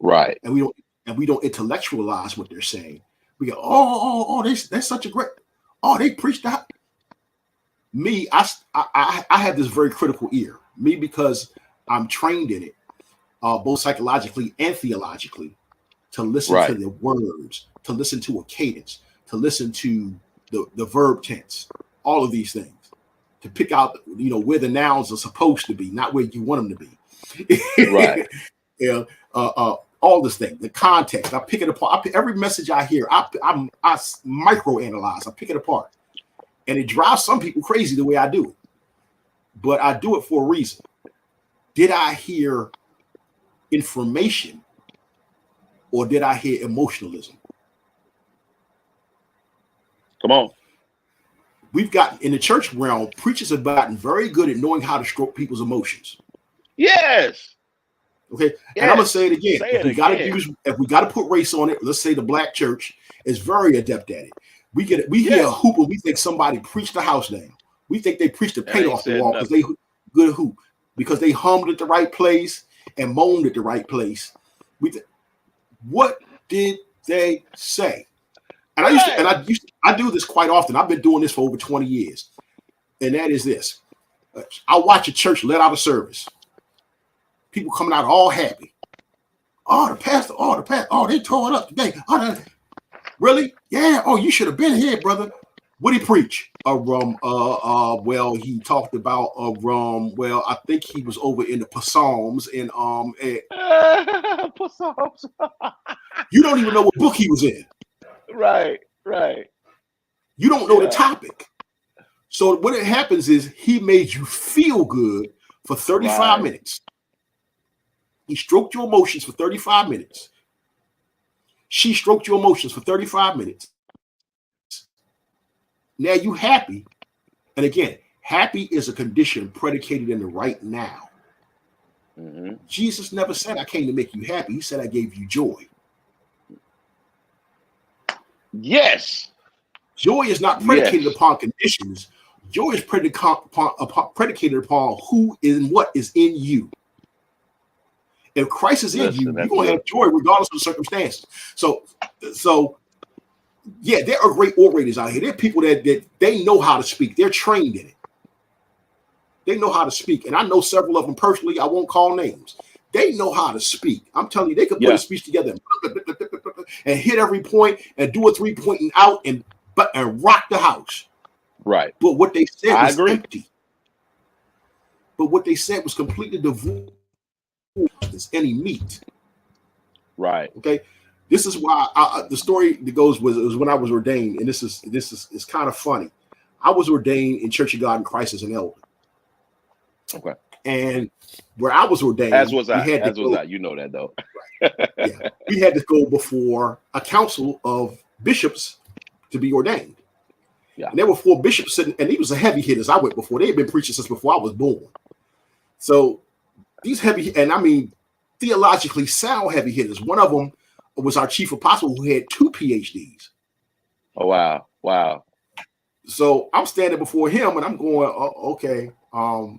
Right. And we don't intellectualize what they're saying. We go, that's such a great, they preached that. Me, I have this very critical ear. Me, because I'm trained in it, both psychologically and theologically, to listen to the words, to listen to a cadence, to listen to the verb tense, all of these things, to pick out, where the nouns are supposed to be, not where you want them to be. Right. All this thing, the context, I pick it apart. Every message I hear, I microanalyze, I pick it apart. And it drives some people crazy the way I do it. But I do it for a reason. Did I hear information, or did I hear emotionalism? Come on. We've gotten, in the church realm, preachers have gotten very good at knowing how to stroke people's emotions. Yes. Okay. Yes. And I'm gonna say it again. If we gotta put race on it, let's say the black church is very adept at it. We hear a hoop and we think somebody preached the house down. We think they preached the paint off the wall because they good hoop, because they hummed at the right place and moaned at the right place. What did they say? And I do this quite often. I've been doing this for over 20 years. And that is this. I watch a church let out a service. People coming out all happy. The pastor, they tore it up today. Really? Yeah. You should have been here, brother. What did he preach? Well, he talked about well, I think he was over in the Psalms and Psalms. You don't even know what book he was in. Right. You don't know the topic. So what it happens is he made you feel good for 35 minutes. He stroked your emotions for 35 minutes. She stroked your emotions for 35 minutes. Now you happy. And again, happy is a condition predicated in the right now. Mm-hmm. Jesus never said, I came to make you happy. He said, I gave you joy. Yes. Joy is not predicated upon conditions. Joy is predicated upon who and what is in you. If Christ is in you, you're going to have joy regardless of the circumstances. So yeah, there are great orators out here. There are people that they know how to speak. They're trained in it. They know how to speak. And I know several of them personally. I won't call names. They know how to speak. I'm telling you, they can put a speech together and hit every point and do a 3-point out and rock the house. Right. But what they said was empty. But what they said was completely devoid of any meat. Right. Okay. This is why the story that goes was when I was ordained, and this is kind of funny. I was ordained in Church of God in Christ as an elder. Okay. And where I was ordained, as was I. You know that though. Yeah, we had to go before a council of bishops to be ordained. Yeah, and there were 4 bishops sitting, and these was the heavy hitters. I went before. They had been preaching since before I was born. So these heavy, and I mean theologically sound heavy hitters. One of them was our chief apostle who had 2 PhDs. Oh wow, wow. So I'm standing before him, and I'm going, oh, okay. I'm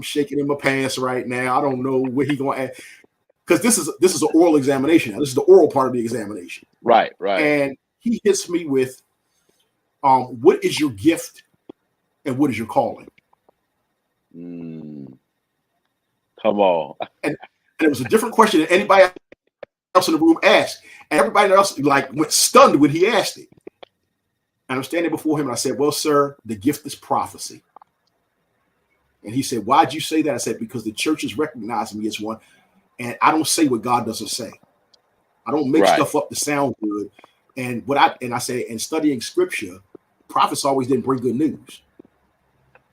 shaking in my pants right now. I don't know what he's going to ask, because this is an oral examination. Now, this is the oral part of the examination. Right. And he hits me with, what is your gift and what is your calling? Come on. And it was a different question than anybody else in the room asked. And everybody else went stunned when he asked it. And I'm standing before him and I said, well, sir, the gift is prophecy. And he said, why'd you say that? I said, because the church is recognizing me as one. And I don't say what God doesn't say. I don't make stuff up to sound good. And I say, in studying scripture, prophets always didn't bring good news.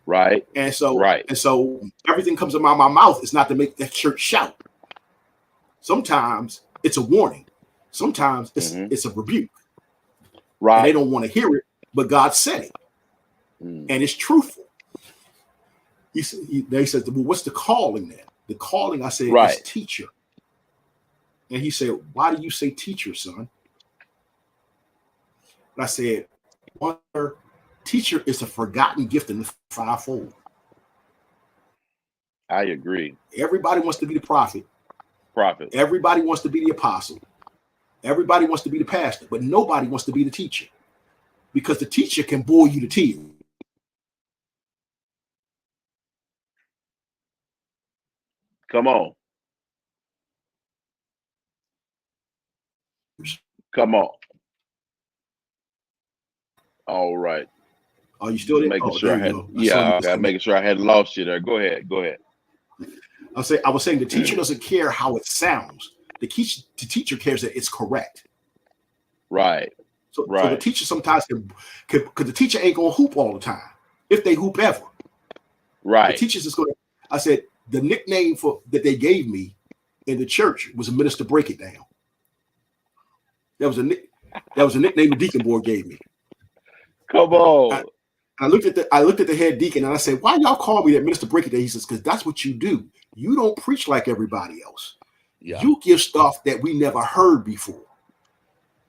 Right. And so everything comes out of my mouth. It's not to make that church shout. Sometimes it's a warning. Sometimes it's a rebuke. Right. And they don't want to hear it, but God said it. And it's truthful. They said, well, what's the calling then? The calling, I said, is teacher. And he said, why do you say teacher, son? And I said, teacher is a forgotten gift in the 5-fold. I agree. Everybody wants to be the prophet. Everybody wants to be the apostle. Everybody wants to be the pastor, but nobody wants to be the teacher, because the teacher can bore you to tears. Come on. All right. Are you still there? Making sure I hadn't lost you there. Go ahead. I was saying the teacher doesn't care how it sounds. The teacher cares that it's correct. Right. So the teacher sometimes because the teacher ain't gonna hoop all the time, if they hoop ever. Right. The teacher's just gonna. I said the nickname that they gave me in the church was Minister Break It Down. That was a nickname the deacon board gave me. Come on. I looked at the head deacon and I said, why y'all call me that Minister Break It Down? He says, because that's what you do. You don't preach like everybody else. Yeah. You give stuff that we never heard before.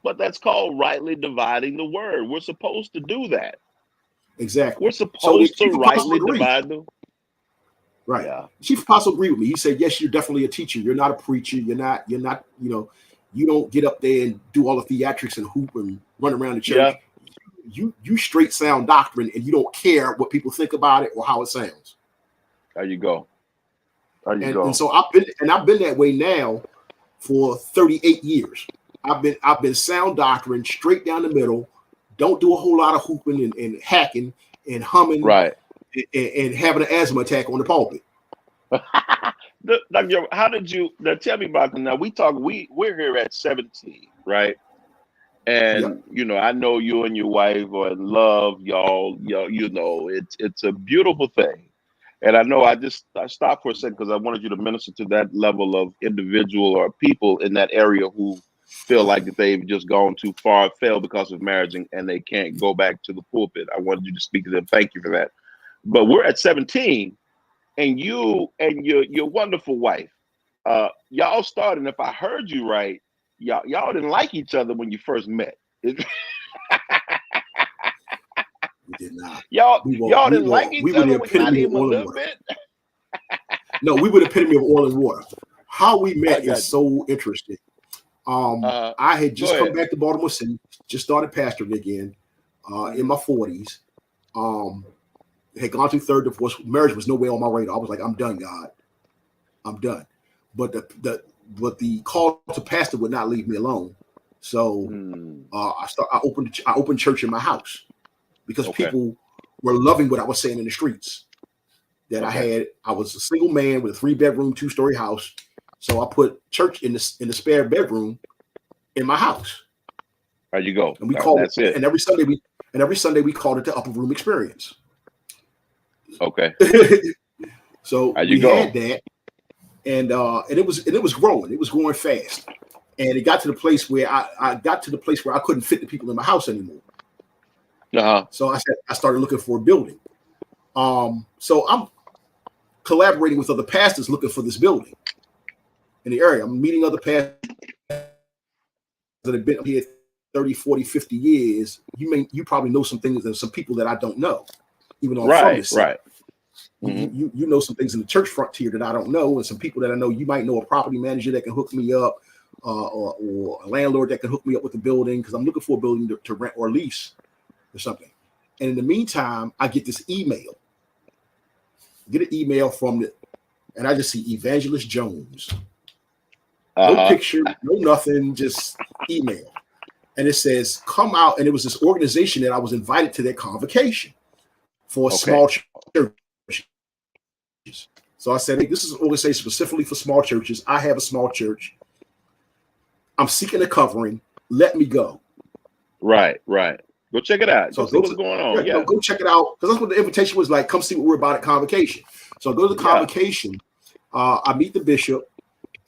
But that's called rightly dividing the word. We're supposed to do that. Exactly. We're supposed to rightly divide the. Right. Yeah. Chief Apostle agreed with me. He said, yes, you're definitely a teacher. You're not a preacher. You're not, you don't get up there and do all the theatrics and hoop and run around the church. Yeah. You straight sound doctrine, and you don't care what people think about it or how it sounds. There you go. And so I've been that way now for 38 years. I've been sound doctrine, straight down the middle. Don't do a whole lot of hooping and hacking and humming, right? And having an asthma attack on the pulpit. Dr. How did you tell me about them? Now we're here at 17, right? And I know you and your wife are in love, y'all. It's a beautiful thing. And I know I stopped for a second because I wanted you to minister to that level of individual or people in that area who feel like that they've just gone too far, failed because of marriage, and they can't go back to the pulpit. I wanted you to speak to them. Thank you for that. But we're at 17, and you and your wonderful wife, y'all started. If I heard you right, y'all didn't like each other when you first met. We did not. Y'all didn't like each other, not even a little bit. No, we were the epitome of oil and water. How we met is so interesting. I had just come back to Baltimore City, just started pastoring again, in my 40s. Had gone through third divorce. Marriage was no way on my radar. I was like, I'm done, God. I'm done. But the call to pastor would not leave me alone. So I opened church in my house because people were loving what I was saying in the streets. That I was a single man with a 3-bedroom, 2-story house. So I put church in the spare bedroom in my house. There you go. And we called it. And every Sunday we called it the upper room experience. Okay. So we had that, and it was growing. It was growing fast, and it got to the place where I couldn't fit the people in my house anymore. So I started looking for a building. So I'm collaborating with other pastors looking for this building in the area. I'm meeting other pastors that have been here 30, 40, 50 years. You probably know some things and some people that I don't know, even though I'm from this city. You know some things in the church frontier that I don't know, and some people that I know. You might know a property manager that can hook me up, or a landlord that can hook me up with the building, because I'm looking for a building to rent or lease or something. And in the meantime, I get this email. Get an email and I just see Evangelist Jones. No picture, no nothing, just email. And it says, come out. And it was this organization that I was invited to their convocation for a small church. So I said, hey, this is an organization specifically for small churches. I have a small church. I'm seeking a covering. Let me go. Right. Go check it out. So see what's going on. Go check it out. Because that's what the invitation was like. Come see what we're about at convocation. So I go to the convocation. I meet the bishop,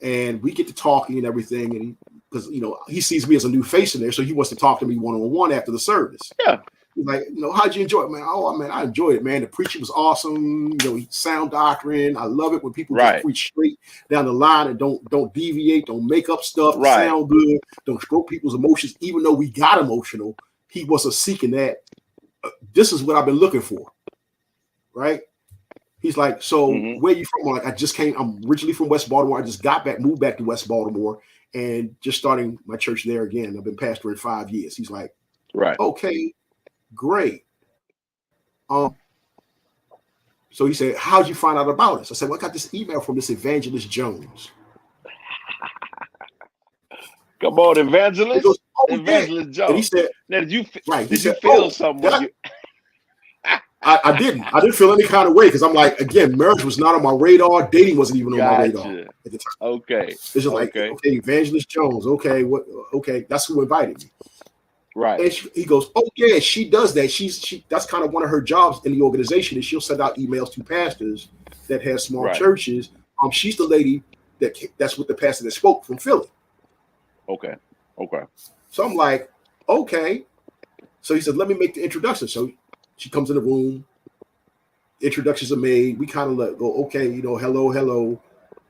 and we get to talking and everything. And because he sees me as a new face in there, so he wants to talk to me one-on-one after the service. Yeah. He's like, how'd you enjoy it, man? Oh, man, I enjoyed it, man. The preaching was awesome. Sound doctrine. I love it when people just preach straight down the line and don't deviate, don't make up stuff, sound good, don't stroke people's emotions. Even though we got emotional, he wasn't seeking that. This is what I've been looking for, right? He's like, so where you from? I'm like, I just came. I'm originally from West Baltimore. I just moved back to West Baltimore, and just starting my church there again. I've been pastoring 5 years. He's like, okay. Great. So he said, how'd you find out about us? I said, well, I got this email from this Evangelist Jones. Come on, Evangelist. Goes, Evangelist Jones. And he said, now, did you feel something? I didn't. I didn't feel any kind of way, because I'm like, again, marriage was not on my radar. Dating wasn't even on my radar at the time. Okay. It's just like, okay, Evangelist Jones. Okay, okay, that's who invited me. Right. And he goes, oh yeah, she does that. She that's kind of one of her jobs in the organization, is she'll send out emails to pastors that have small churches. She's the lady that's with the pastor that spoke from Philly. Okay. So I'm like, okay. So he said, let me make the introduction. So she comes in the room. Introductions are made. We kind of go, okay, hello.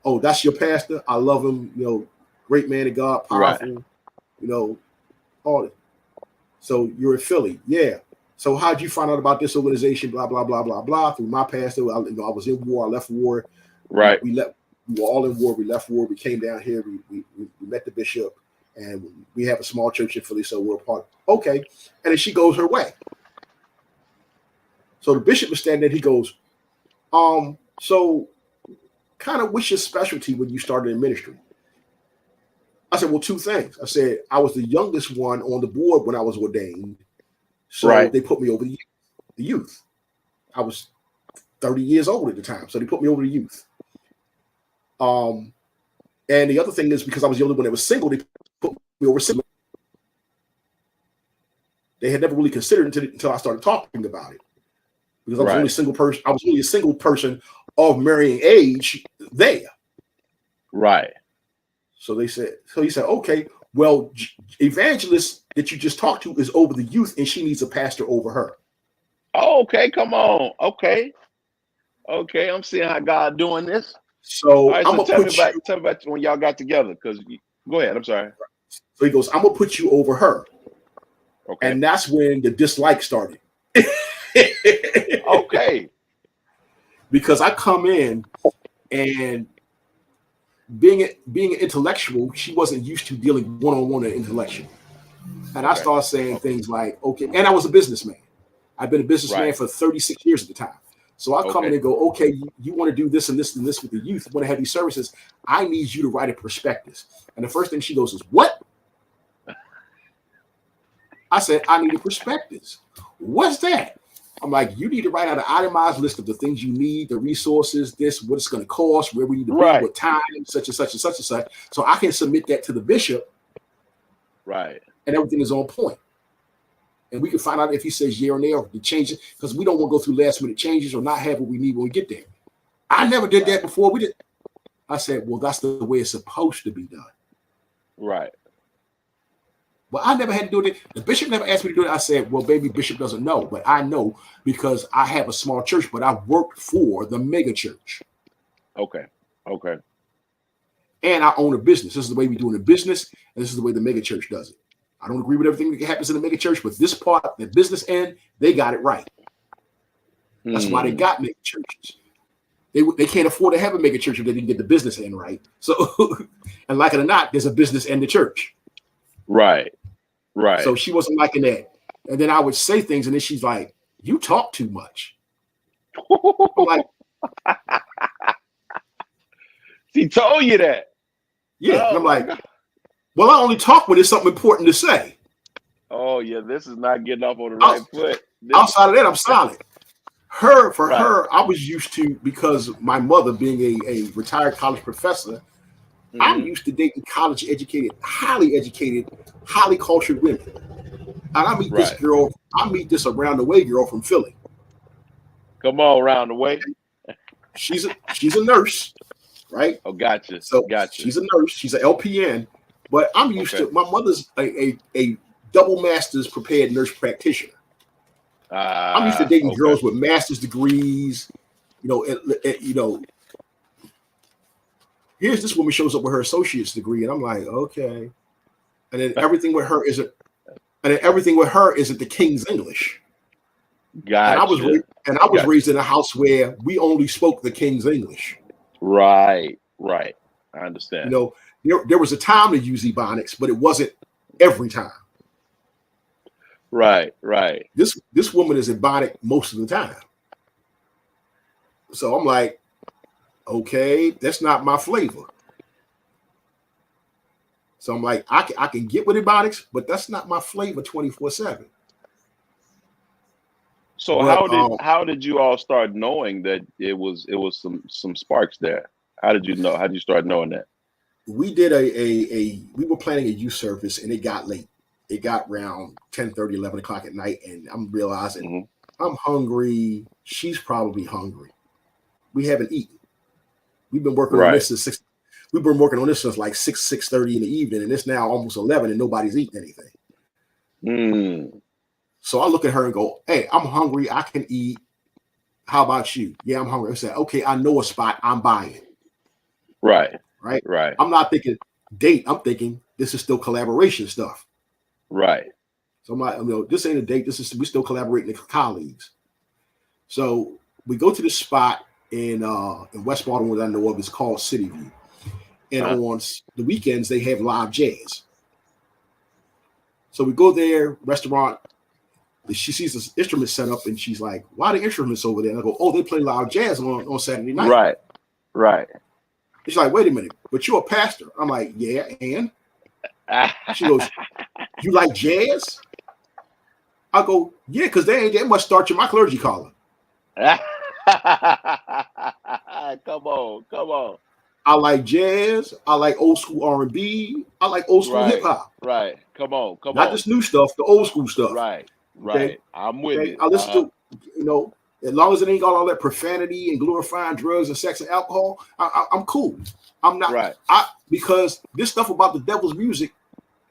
Oh, that's your pastor. I love him. Great man of God, powerful. All it. So you're in Philly, yeah. So how'd you find out about this organization? Blah blah blah blah blah. Through my pastor, I was in war. I left war. Right. We were all in war. We left war. We came down here. We met the bishop, and we have a small church in Philly, so we're a part. Okay, and then she goes her way. So the bishop was standing there. He goes, so kind of what's your specialty when you started in ministry? I said, well, 2 things. I said, I was the youngest one on the board when I was ordained. So they put me over the youth. I was 30 years old at the time. So they put me over the youth. And the other thing is, because I was the only one that was single, they put me over single. They had never really considered it until I started talking about it. Because I was only a single person. I was only a single person of marrying age there. Right. So he said, okay, well, evangelist that you just talked to is over the youth, and she needs a pastor over her. Oh, okay, come on. Okay. Okay, I'm seeing how God doing this. So All right, I'm so gonna tell me about when y'all got together. Cause go ahead. I'm sorry. So he goes, I'm gonna put you over her. Okay. And that's when the dislike started. Okay. Because I come in and being an intellectual, she wasn't used to dealing one-on-one and intellectual. And I started saying things like, okay, and I was a businessman. I've been a businessman for 36 years at the time. So I come in and go, okay, you want to do this and this and this with the youth, you want to have these services. I need you to write a prospectus. And the first thing she goes is, what? I said, I need a prospectus. What's that? I'm like, you need to write out an itemized list of the things you need, the resources, this, what it's going to cost, where we need to be, what time, such and such and such and such. So I can submit that to the bishop. Right. And everything is on point. And we can find out if he says yeah or nay or the changes, because we don't want to go through last minute changes or not have what we need when we get there. I never did that before. We did. I said, well, that's the way it's supposed to be done. Right. Well, I never had to do it. The bishop never asked me to do it. I said, well, baby, bishop doesn't know, but I know because I have a small church, but I worked for the mega church. Okay. Okay. And I own a business. This is the way we do it in business, and this is the way the mega church does it. I don't agree with everything that happens in the mega church, but this part, the business end, they got it right. That's why they got mega churches. They can't afford to have a mega church if they didn't get the business end right. So, and like it or not, there's a business end to church. Right. Right. So she wasn't liking that. And then I would say things, and then she's like, you talk too much. I'm like, she told you that. Yeah. And I'm like, well, I only talk when there's something important to say. Oh, yeah, this is not getting off on the right foot. Outside of that, I'm silent. For her, I was used to, because my mother being a retired college professor, I'm used to dating college educated, highly cultured women. And I meet this girl, this around the way girl from Philly. Come on, around the way. She's a nurse, right? Oh, gotcha. So she's a nurse, she's an LPN, but I'm used to, my mother's a double master's prepared nurse practitioner. I'm used to dating girls with master's degrees, here's this woman shows up with her associate's degree, and I'm like, okay. And then everything with her isn't the King's English. Gotcha. And I was raised in a house where we only spoke the King's English. Right. I understand. There was a time to use Ebonics, but it wasn't every time. Right. This woman is Ebonic most of the time. So I'm like, okay, that's not my flavor. So I'm like, I can get with Ebonics, but that's not my flavor 24/7. So how did you all start knowing that it was some sparks there? How did you know? How did you start knowing that? We did we were planning a youth service, and it got late. It got around 10:30, 11 o'clock at night, and I'm realizing I'm hungry. She's probably hungry. We haven't eaten. We've been working on this since 6. We've been working on this since like 6:30 in the evening, and it's now almost 11, and nobody's eating anything. So I look at her and go, "Hey, I'm hungry. I can eat. How about you?" "Yeah, I'm hungry." I said, "Okay, I know a spot. I'm buying." Right. I'm not thinking date. I'm thinking this is still collaboration stuff. Right. So I'm like, this ain't a date. We still collaborating as colleagues. So we go to this spot in West Baltimore that I know of. It's called City View. And on the weekends, they have live jazz. So we go there, restaurant. She sees this instrument set up, and she's like, "Why are the instruments over there?" And I go, "Oh, they play live jazz on Saturday night." Right. She's like, "Wait a minute, but you're a pastor." I'm like, "Yeah, and?" She goes, "You like jazz?" I go, "Yeah, because they ain't that much starch in my clergy collar." Come on. I like jazz. I like old school R&B. I like old school hip hop. Right. Come on. Not this new stuff, the old school stuff. Right. Okay? I'm with you. I listen to, as long as it ain't got all that profanity and glorifying drugs and sex and alcohol, I'm cool. I'm not because this stuff about the devil's music,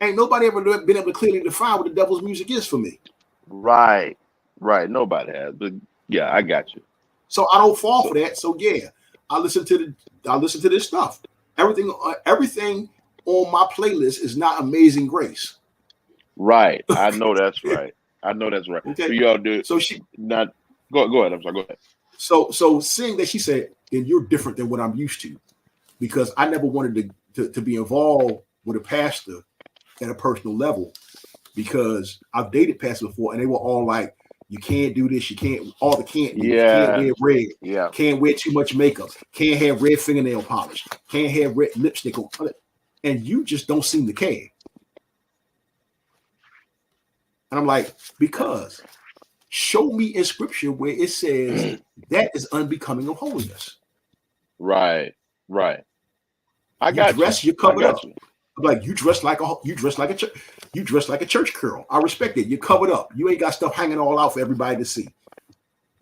ain't nobody ever been able to clearly define what the devil's music is for me. Right. Nobody has, but yeah, I got you. So I don't fall for that. So yeah, I listen to this stuff. Everything on my playlist is not Amazing Grace. Right. I know that's right. Okay. So y'all do. So she not go ahead. I'm sorry. Go ahead. So seeing that, she said, then you're different than what I'm used to, because I never wanted to be involved with a pastor at a personal level, because I've dated pastors before and they were all like, you can't do this, you can't, all the can't do, you can't wear red, can't wear too much makeup, can't have red fingernail polish, can't have red lipstick on, and you just don't seem to care. And I'm like, because show me in scripture where it says that is unbecoming of holiness. Right. I got you. You're covered up. I'm like, you dress like a church girl. I respect it. You're covered up. You ain't got stuff hanging all out for everybody to see.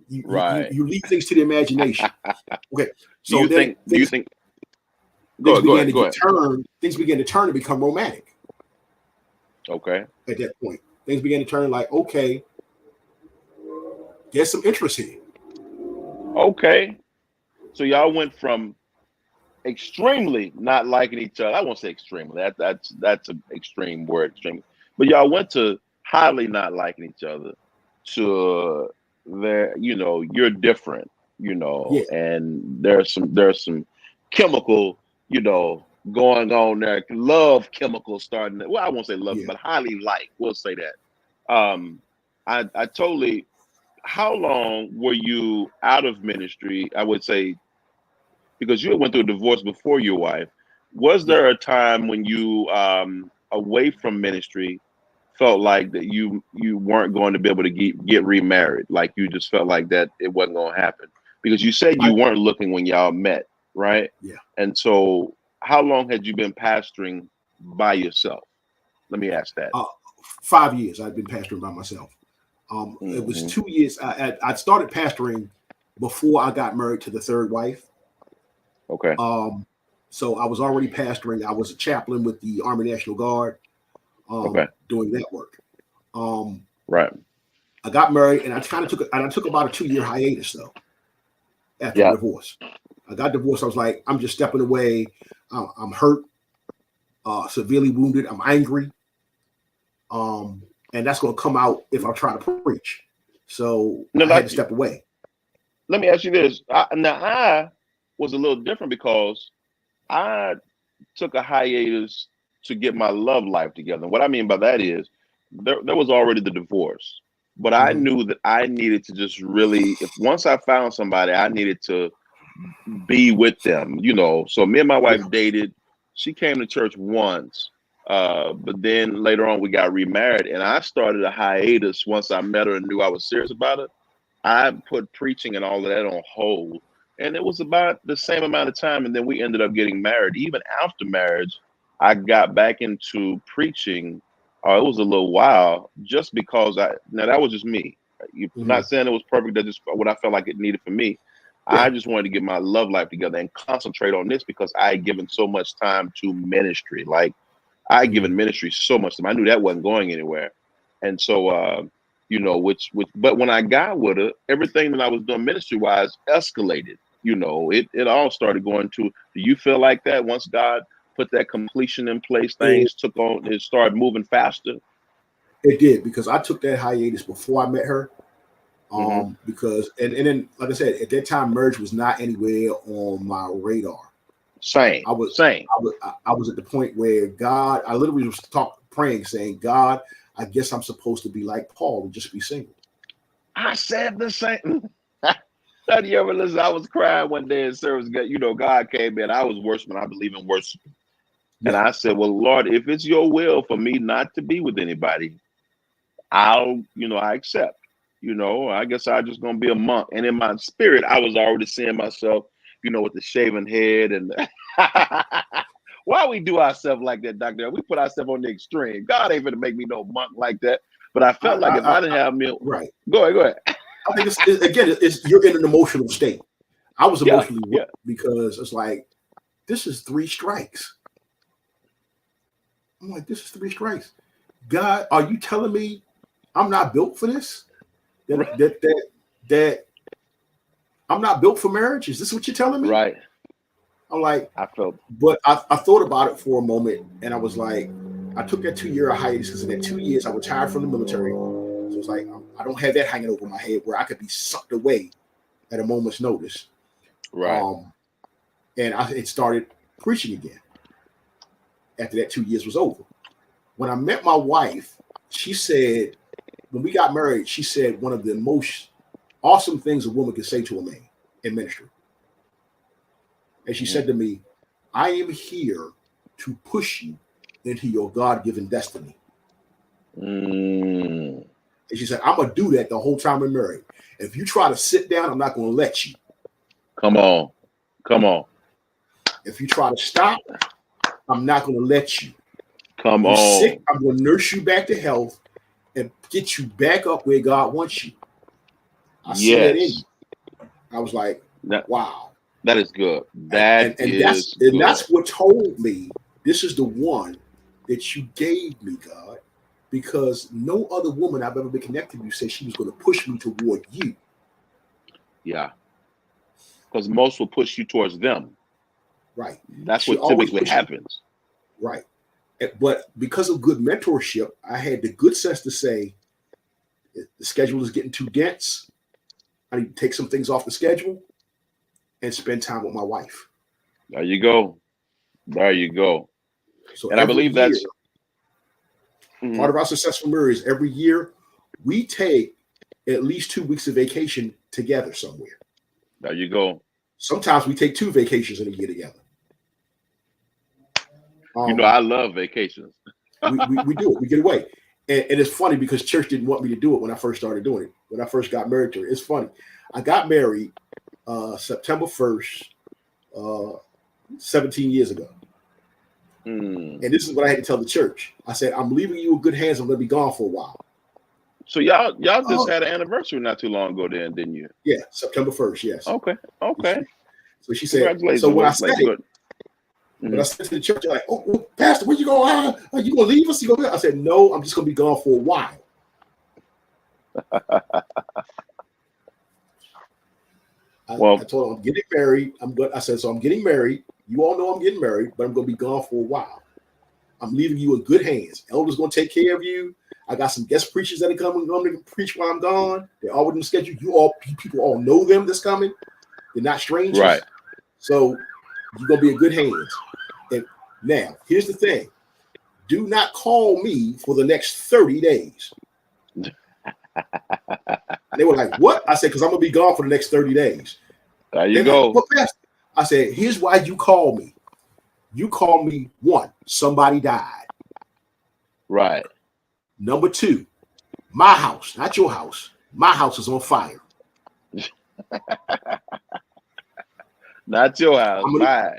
You leave things to the imagination. Okay. So do you think things began to turn and become romantic. Okay. At that point, things began to turn like, okay, there's some interest here. Okay. So y'all went from extremely not liking each other. I won't say extremely. That's an extreme word, extremely. But y'all went to highly not liking each other to you're different, and there's some chemical, going on there. Love chemicals starting to, well, I won't say love, but highly like, we'll say that. I totally, how long were you out of ministry? I would say, because you went through a divorce before your wife. Was there a time when you, away from ministry, felt like that you weren't going to be able to get remarried? Like you just felt like that it wasn't going to happen? Because you said you weren't looking when y'all met, right? Yeah. And so how long had you been pastoring by yourself? Let me ask that. 5 years I've been pastoring by myself. It was 2 years. I started pastoring before I got married to the third wife. Okay. So I was already pastoring. I was a chaplain with the Army National Guard, doing that work. Right. I got married and I took about a 2-year hiatus though. After the divorce, I got divorced. I was like, I'm just stepping away. I'm hurt, severely wounded. I'm angry. And that's going to come out if I try to preach. So I had to step away. Let me ask you this. I was a little different because I took a hiatus to get my love life together. And what I mean by that is there was already the divorce, but I knew that I needed to just really, once I found somebody, I needed to be with them, So me and my wife dated. She came to church once, but then later on we got remarried, and I started a hiatus once I met her and knew I was serious about it. I put preaching and all of that on hold. And it was about the same amount of time. And then we ended up getting married. Even after marriage, I got back into preaching. It was a little while just because now that was just me. You're not saying it was perfect. That's just what I felt like it needed for me. I just wanted to get my love life together and concentrate on this because I had given so much time to ministry. Like I had given ministry so much time. I knew that wasn't going anywhere. And so, but when I got with her, everything that I was doing ministry wise escalated. It all started going to, do you feel like that once God put that completion in place, things took on, it started moving faster? It did, because I took that hiatus before I met her. Because, and then, like I said, at that time, marriage was not anywhere on my radar. I was at the point where God, I literally was praying, saying, God, I guess I'm supposed to be like Paul and just be single. I said the same. Did you ever listen? I was crying one day in service. God came in. I was worshiping. I believe in worship. And I said, well, Lord, if it's your will for me not to be with anybody, I accept. I guess I'm just going to be a monk. And in my spirit, I was already seeing myself, with the shaven head. And why we do ourselves like that, Doctor? We put ourselves on the extreme. God ain't going to make me no monk like that. But I felt like if I didn't have me, right. Go ahead. I think it's you're in an emotional state. I was emotionally because it's like, this is 3 strikes. I'm like, this is 3 strikes. God, are you telling me I'm not built for this? That I'm not built for marriage. Is this what you're telling me? Right. I'm like, I felt, but I thought about it for a moment, and I was like, I took that 2 year hiatus because in that 2 years I retired from the military. So it's like I don't have that hanging over my head where I could be sucked away at a moment's notice. right. And I started preaching again after that 2 years was over. When I met my wife, she said, when we got married, she said one of the most awesome things a woman can say to a man in ministry. And she said to me, I am here to push you into your God-given destiny. And she said, I'm going to do that the whole time we're married. If you try to sit down, I'm not going to let you. Come on. Come on. If you try to stop, I'm not going to let you. Come You're on. sick, I'm going to nurse you back to health and get you back up where God wants you. I see that in you. I was like, wow. That is good. That's what told me this is the one that you gave me, God, because no other woman I've ever been connected to said she was going to push me toward you. Yeah. Because most will push you towards them. Right. That's what typically happens. Right. But because of good mentorship, I had the good sense to say, the schedule is getting too dense. I need to take some things off the schedule and spend time with my wife. There you go. There you go. So and I believe that's part of our successful marriage. Every year we take at least 2 weeks of vacation together somewhere. There you go. Sometimes we take 2 vacations in a year together. I love vacations. we do it. We get away. And it's funny because church didn't want me to do it when I first started doing it. When I first got married to her. It's funny. I got married September 1st, 17 years ago. And this is what I had to tell the church. I said, I'm leaving you in good hands. I'm going to be gone for a while. So y'all just had an anniversary not too long ago then, didn't you? Yeah, September 1st, yes. Okay. So she said, so when I said it, when I said to the church, like, oh, Pastor, where you going? Are you going to leave us? I said, no, I'm just going to be gone for a while. I told him I'm getting married. I said, so I'm getting married. You all know I'm getting married, but I'm going to be gone for a while. I'm leaving you in good hands. Elder's going to take care of you. I got some guest preachers that are coming to preach while I'm gone. They're all within the schedule. People all know them that's coming. They're not strangers. Right. So you're going to be in good hands. And now, here's the thing. Do not call me for the next 30 days. They were like, what? I said, because I'm going to be gone for the next 30 days. There you go. Like, Pastor, I said, here's why you call me. You call me, 1, somebody died. Right. Number 2, my house, not your house. My house is on fire. Not your house. Mine.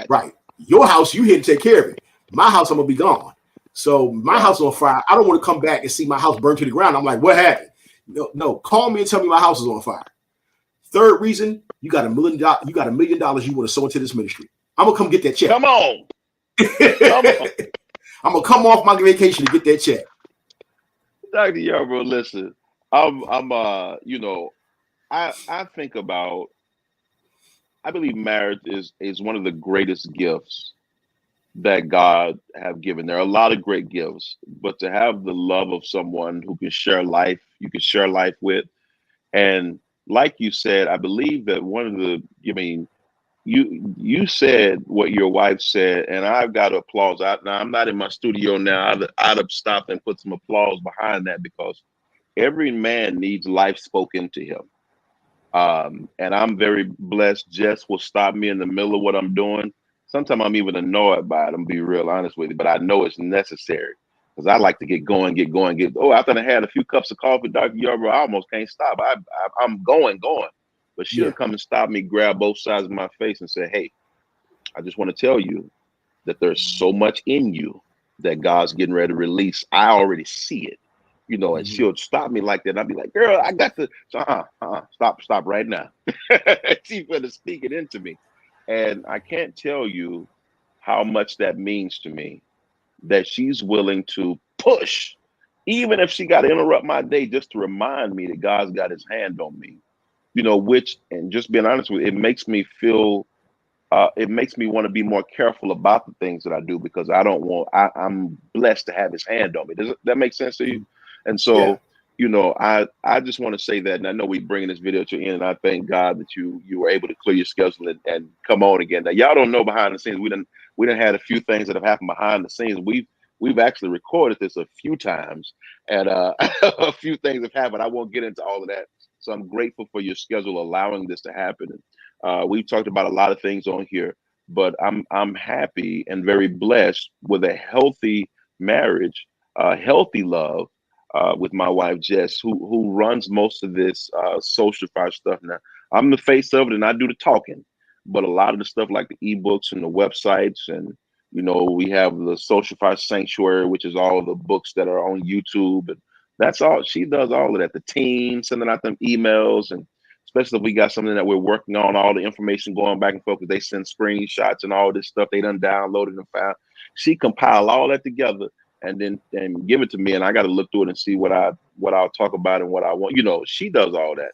Right. Your house, you here to take care of it. My house, I'm going to be gone. So my house is on fire. I don't want to come back and see my house burn to the ground. I'm like, what happened? No, call me and tell me my house is on fire. Third reason, you got $1 million. You got $1 million you want to sow into this ministry. I'm gonna come get that check. Come on. Come on. I'm gonna come off my vacation to get that check. Dr. Yarborough, listen. I think about. I believe marriage is one of the greatest gifts that God have given. There are a lot of great gifts, but to have the love of someone who can share life, you can share life with, and like you said, I believe that one of the, you said what your wife said, and I've got to applause. Now I'm not in my studio now. I'd have stopped and put some applause behind that because every man needs life spoken to him. And I'm very blessed. Jess will stop me in the middle of what I'm doing. Sometimes I'm even annoyed by it. I'm be real honest with you, but I know it's necessary because I like to get going. After I had a few cups of coffee, Dr. Yarborough, I almost can't stop. I'm going. But she'll come and stop me, grab both sides of my face and say, hey, I just want to tell you that there's so much in you that God's getting ready to release. I already see it, and she'll stop me like that. And I'll be like, girl, I got to stop right now. She's going to speak it into me. And I can't tell you how much that means to me that she's willing to push, even if she got to interrupt my day just to remind me that God's got his hand on me. which, and just being honest with you, it makes me feel, it makes me want to be more careful about the things that I do, because I'm blessed to have his hand on me. Does that make sense to you? And so, I just want to say that, and I know we bringing this video to an end, and I thank God that you were able to clear your schedule and come on again. Now, y'all don't know behind the scenes. We done had a few things that have happened behind the scenes. We've actually recorded this a few times, and a few things have happened. I won't get into all of that. So I'm grateful for your schedule allowing this to happen. We've talked about a lot of things on here, but I'm happy and very blessed with a healthy marriage, healthy love with my wife Jess, who runs most of this social fire stuff. Now, I'm the face of it, and I do the talking, but a lot of the stuff like the ebooks and the websites, and we have the Social Fire Sanctuary, which is all the books that are on YouTube, and that's all. She does all of that. The team sending out them emails, and especially if we got something that we're working on, all the information going back and forth, because they send screenshots and all this stuff they done downloaded and found. She compile all that together and then give it to me, and I got to look through it and see what I'll talk about and what I want. She does all that,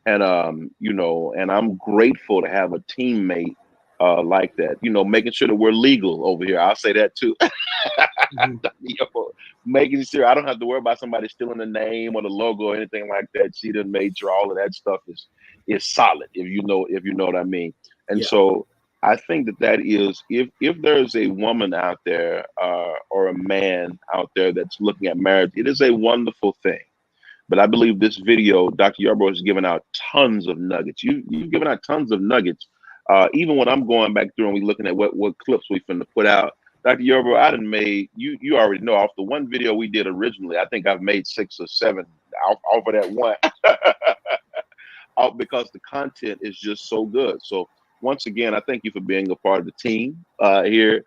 and and I'm grateful to have a teammate like that. Making sure that we're legal over here. I'll say that too. Making sure I don't have to worry about somebody stealing the name or the logo or anything like that. She done made sure all of that stuff is solid, if you know what I mean. And so I think that is, if there's a woman out there or a man out there that's looking at marriage, it is a wonderful thing. But I believe this video, Dr. Yarborough has given out tons of nuggets. You've given out tons of nuggets. Even when I'm going back through and we're looking at what clips we finna put out, Dr. Yarborough, I done made, you already know, off the one video we did originally, I think I've made 6 or 7 off of that one. Because the content is just so good. So once again, I thank you for being a part of the team here,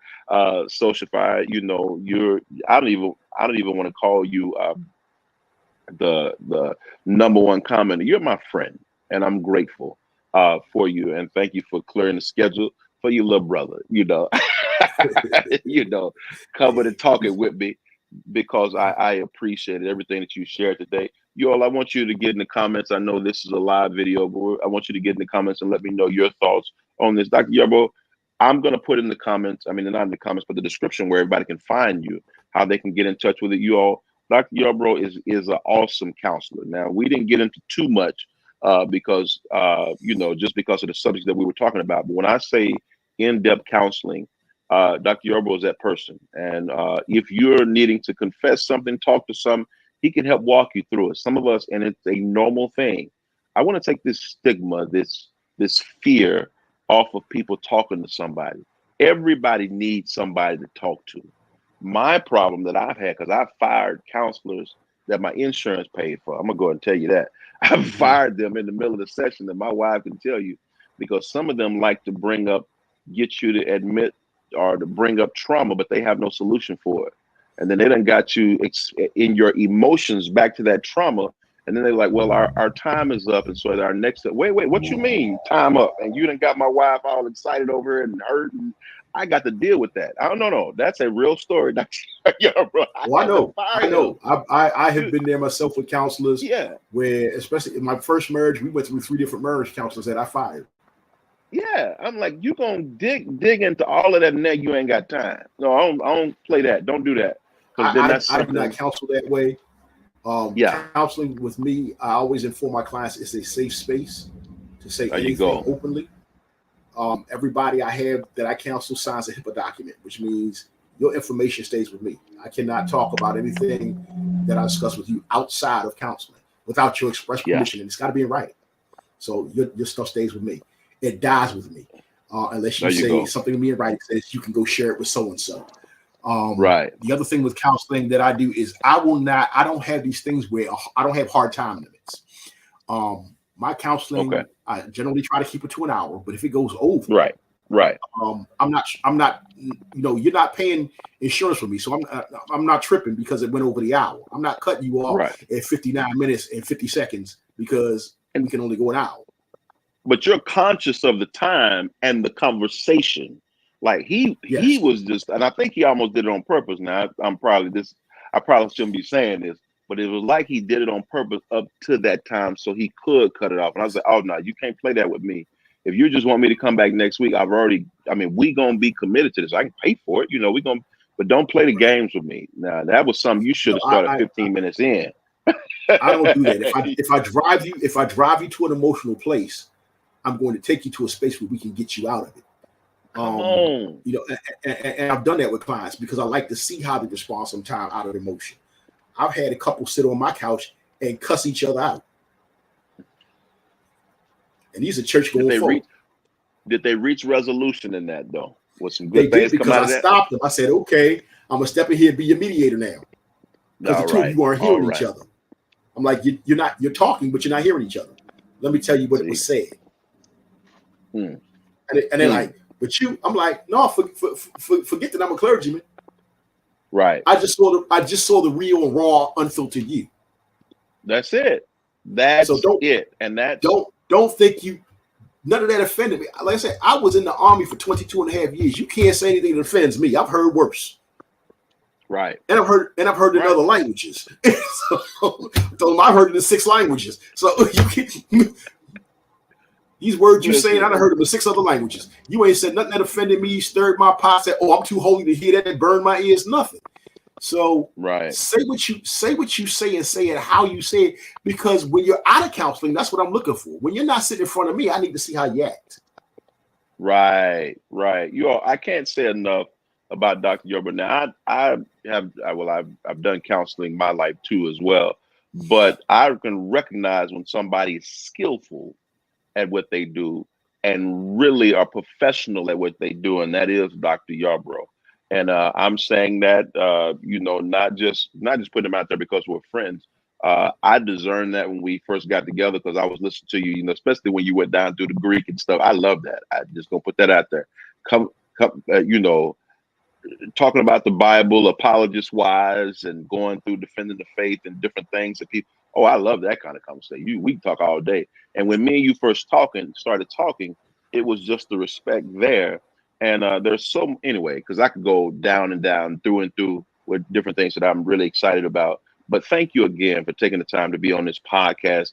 Social Fire. I don't even want to call you the number one commenter. You're my friend, and I'm grateful for you, and thank you for clearing the schedule for your little brother. Coming and talking with me, because I appreciated everything that you shared today. I want you to get in the comments. I know this is a live video, but I want you to get in the comments and let me know your thoughts on this. Dr. Yarborough, I'm going to put in the comments, not in the comments, but the description where everybody can find you, how they can get in touch with it. Dr. Yarborough is an awesome counselor. Now, we didn't get into too much because, just because of the subjects that we were talking about. But when I say in-depth counseling, Dr. Yarborough is that person. And if you're needing to confess something, talk to some, he can help walk you through it. Some of us, and it's a normal thing. I want to take this stigma, this fear off of people talking to somebody. Everybody needs somebody to talk to. My problem that I've had, because I've fired counselors that my insurance paid for. I'm going to go ahead and tell you that. I've fired them in the middle of the session, that my wife can tell you, because some of them like to get you to admit or to bring up trauma, but they have no solution for it. And then they done got you in your emotions back to that trauma. And then they're like, well, our time is up. And so our next, wait, what you mean time up? And you done got my wife all excited over it and hurt. And I got to deal with that. I don't know. That's a real story. Well, I know. I have been there myself with counselors. Yeah. Where, especially in my first marriage, we went through 3 different marriage counselors that I fired. Yeah, I'm like, you gonna dig into all of that, and now you ain't got time. No, I don't play that. Don't do that. I do not counsel that way. Counseling with me, I always inform my clients it's a safe space to say anything openly. Everybody I have that I counsel signs a HIPAA document, which means your information stays with me. I cannot talk about anything that I discuss with you outside of counseling without your express permission, and it's got to be in writing. So your stuff stays with me. It dies with me, unless you say something to me in writing says you can go share it with so and so. Right. The other thing with counseling that I do is I don't have these things where I don't have hard time limits. My counseling, I generally try to keep it to an hour, but if it goes over, right. I'm not, you're not paying insurance for me, so I'm not tripping because it went over the hour. I'm not cutting you off at 59 minutes and 50 seconds because we can only go an hour. But you're conscious of the time and the conversation. Like he was just, and I think he almost did it on purpose. Now I probably shouldn't be saying this, but it was like he did it on purpose up to that time so he could cut it off. And I was like, oh no, you can't play that with me. If you just want me to come back next week, we gonna be committed to this. I can pay for it, but don't play the games with me. Now that was something you should have started 15 minutes in. I don't do that. If I drive you to an emotional place, I'm going to take you to a space where we can get you out of it. Come on. And I've done that with clients because I like to see how they respond sometimes out of emotion. I've had a couple sit on my couch and cuss each other out. And these are church going folks. Did they reach resolution in that though? Was some good they things did, come out of that? I stopped them. I said, okay, I'm gonna step in here and be your mediator now. Because the two of you aren't hearing each other. I'm like, you're talking, but you're not hearing each other. Let me tell you what was said. And they're like, but I'm like, no, forget that I'm a clergyman. Right. I just saw the real and raw, unfiltered you. That's it. That's it. And that don't think none of that offended me. Like I said, I was in the Army for 22 and a half years. You can't say anything that offends me. I've heard worse. Right. And I've heard in other languages. So I've heard it in 6 languages. So these words you saying, I've heard them in 6 other languages. You ain't said nothing that offended me, stirred my pot, said, oh, I'm too holy to hear that, and burned my ears, nothing. So say what you say and say it how you say it, because when you're out of counseling, that's what I'm looking for. When you're not sitting in front of me, I need to see how you act. Right. I can't say enough about Dr. Yarborough. Now I've done counseling my life too as well, but I can recognize when somebody is skillful at what they do and really are professional at what they do, and that is Dr. Yarborough. And I'm saying that not just putting him out there because we're friends. I discerned that when we first got together because I was listening to you, especially when you went down through the Greek and stuff. I love that. I just gonna put that out there. Talking about the Bible, apologist wise, and going through defending the faith and different things that people. Oh, I love that kind of conversation. We can talk all day. And when me and you first started talking, it was just the respect there. And there's because I could go down and down, through and through with different things that I'm really excited about. But thank you again for taking the time to be on this podcast,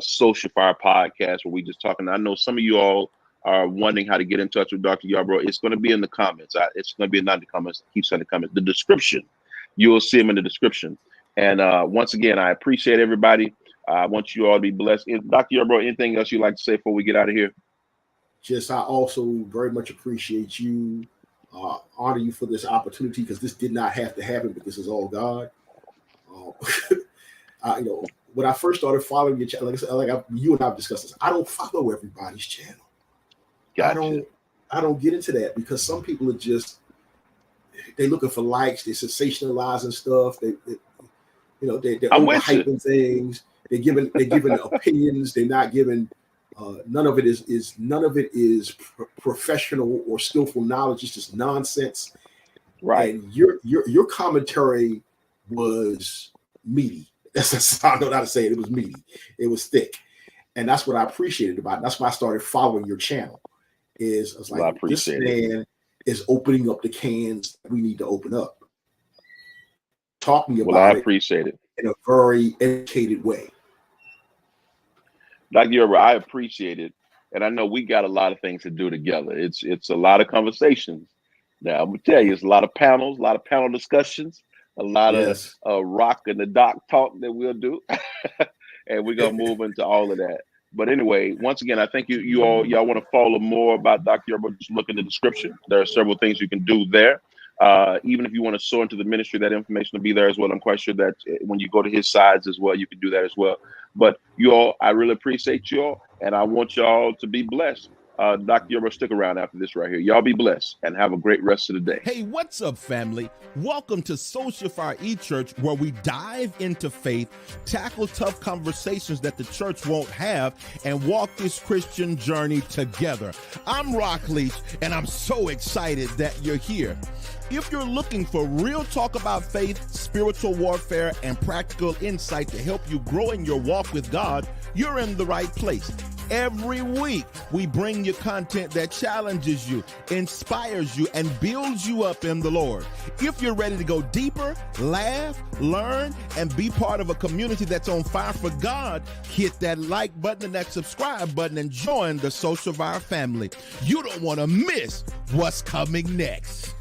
Social Fire Podcast, where we just talking. I know some of you all are wondering how to get in touch with Dr. Yarborough. It's going to be in the comments. It's going to be not in the comments. Keep sending comments. The description. You will see them in the description. And once again, I appreciate everybody. I want you all to be blessed. Dr. Yarborough, anything else you'd like to say before we get out of here? I also very much appreciate you, honor you for this opportunity, because this did not have to happen, but this is all God. When I first started following your channel, like I said, you and I have discussed this. I don't follow everybody's channel. Gotcha. I don't get into that because some people are they're looking for likes. They're sensationalizing stuff. They're overhyping things. They're giving opinions. They're not giving. None of it is professional or skillful knowledge. It's just nonsense. Right. And your commentary was meaty. That's I don't know how to say it. It was meaty. It was thick, and that's what I appreciated about it. That's why I started following your channel. I was like, this man is opening up the cans that we need to open up. Talking about I appreciate it in a very educated way. Dr. Yarborough, I appreciate it. And I know we got a lot of things to do together. It's a lot of conversations. Now, I'm going to tell you, it's a lot of panels, a lot of panel discussions, a lot of Rock and the Doc talk that we'll do. And we're going to move into all of that. But anyway, once again, I think y'all want to follow more about Dr. Yarborough, just look in the description. There are several things you can do there. Even if you want to sow into the ministry, that information will be there as well. I'm quite sure that when you go to his sides as well, you can do that as well. But you all, I really appreciate you all, and I want y'all to be blessed. Dr. Yarborough, stick around after this right here. Y'all be blessed and have a great rest of the day. Hey, what's up, family? Welcome to Social Fire eChurch, where we dive into faith, tackle tough conversations that the church won't have, and walk this Christian journey together. I'm Rock Leach, and I'm so excited that you're here. If you're looking for real talk about faith, spiritual warfare, and practical insight to help you grow in your walk with God, you're in the right place. Every week, we bring you content that challenges you, inspires you, and builds you up in the Lord. If you're ready to go deeper, laugh, learn, and be part of a community that's on fire for God, hit that like button and that subscribe button and join the Social Fire family. You don't want to miss what's coming next.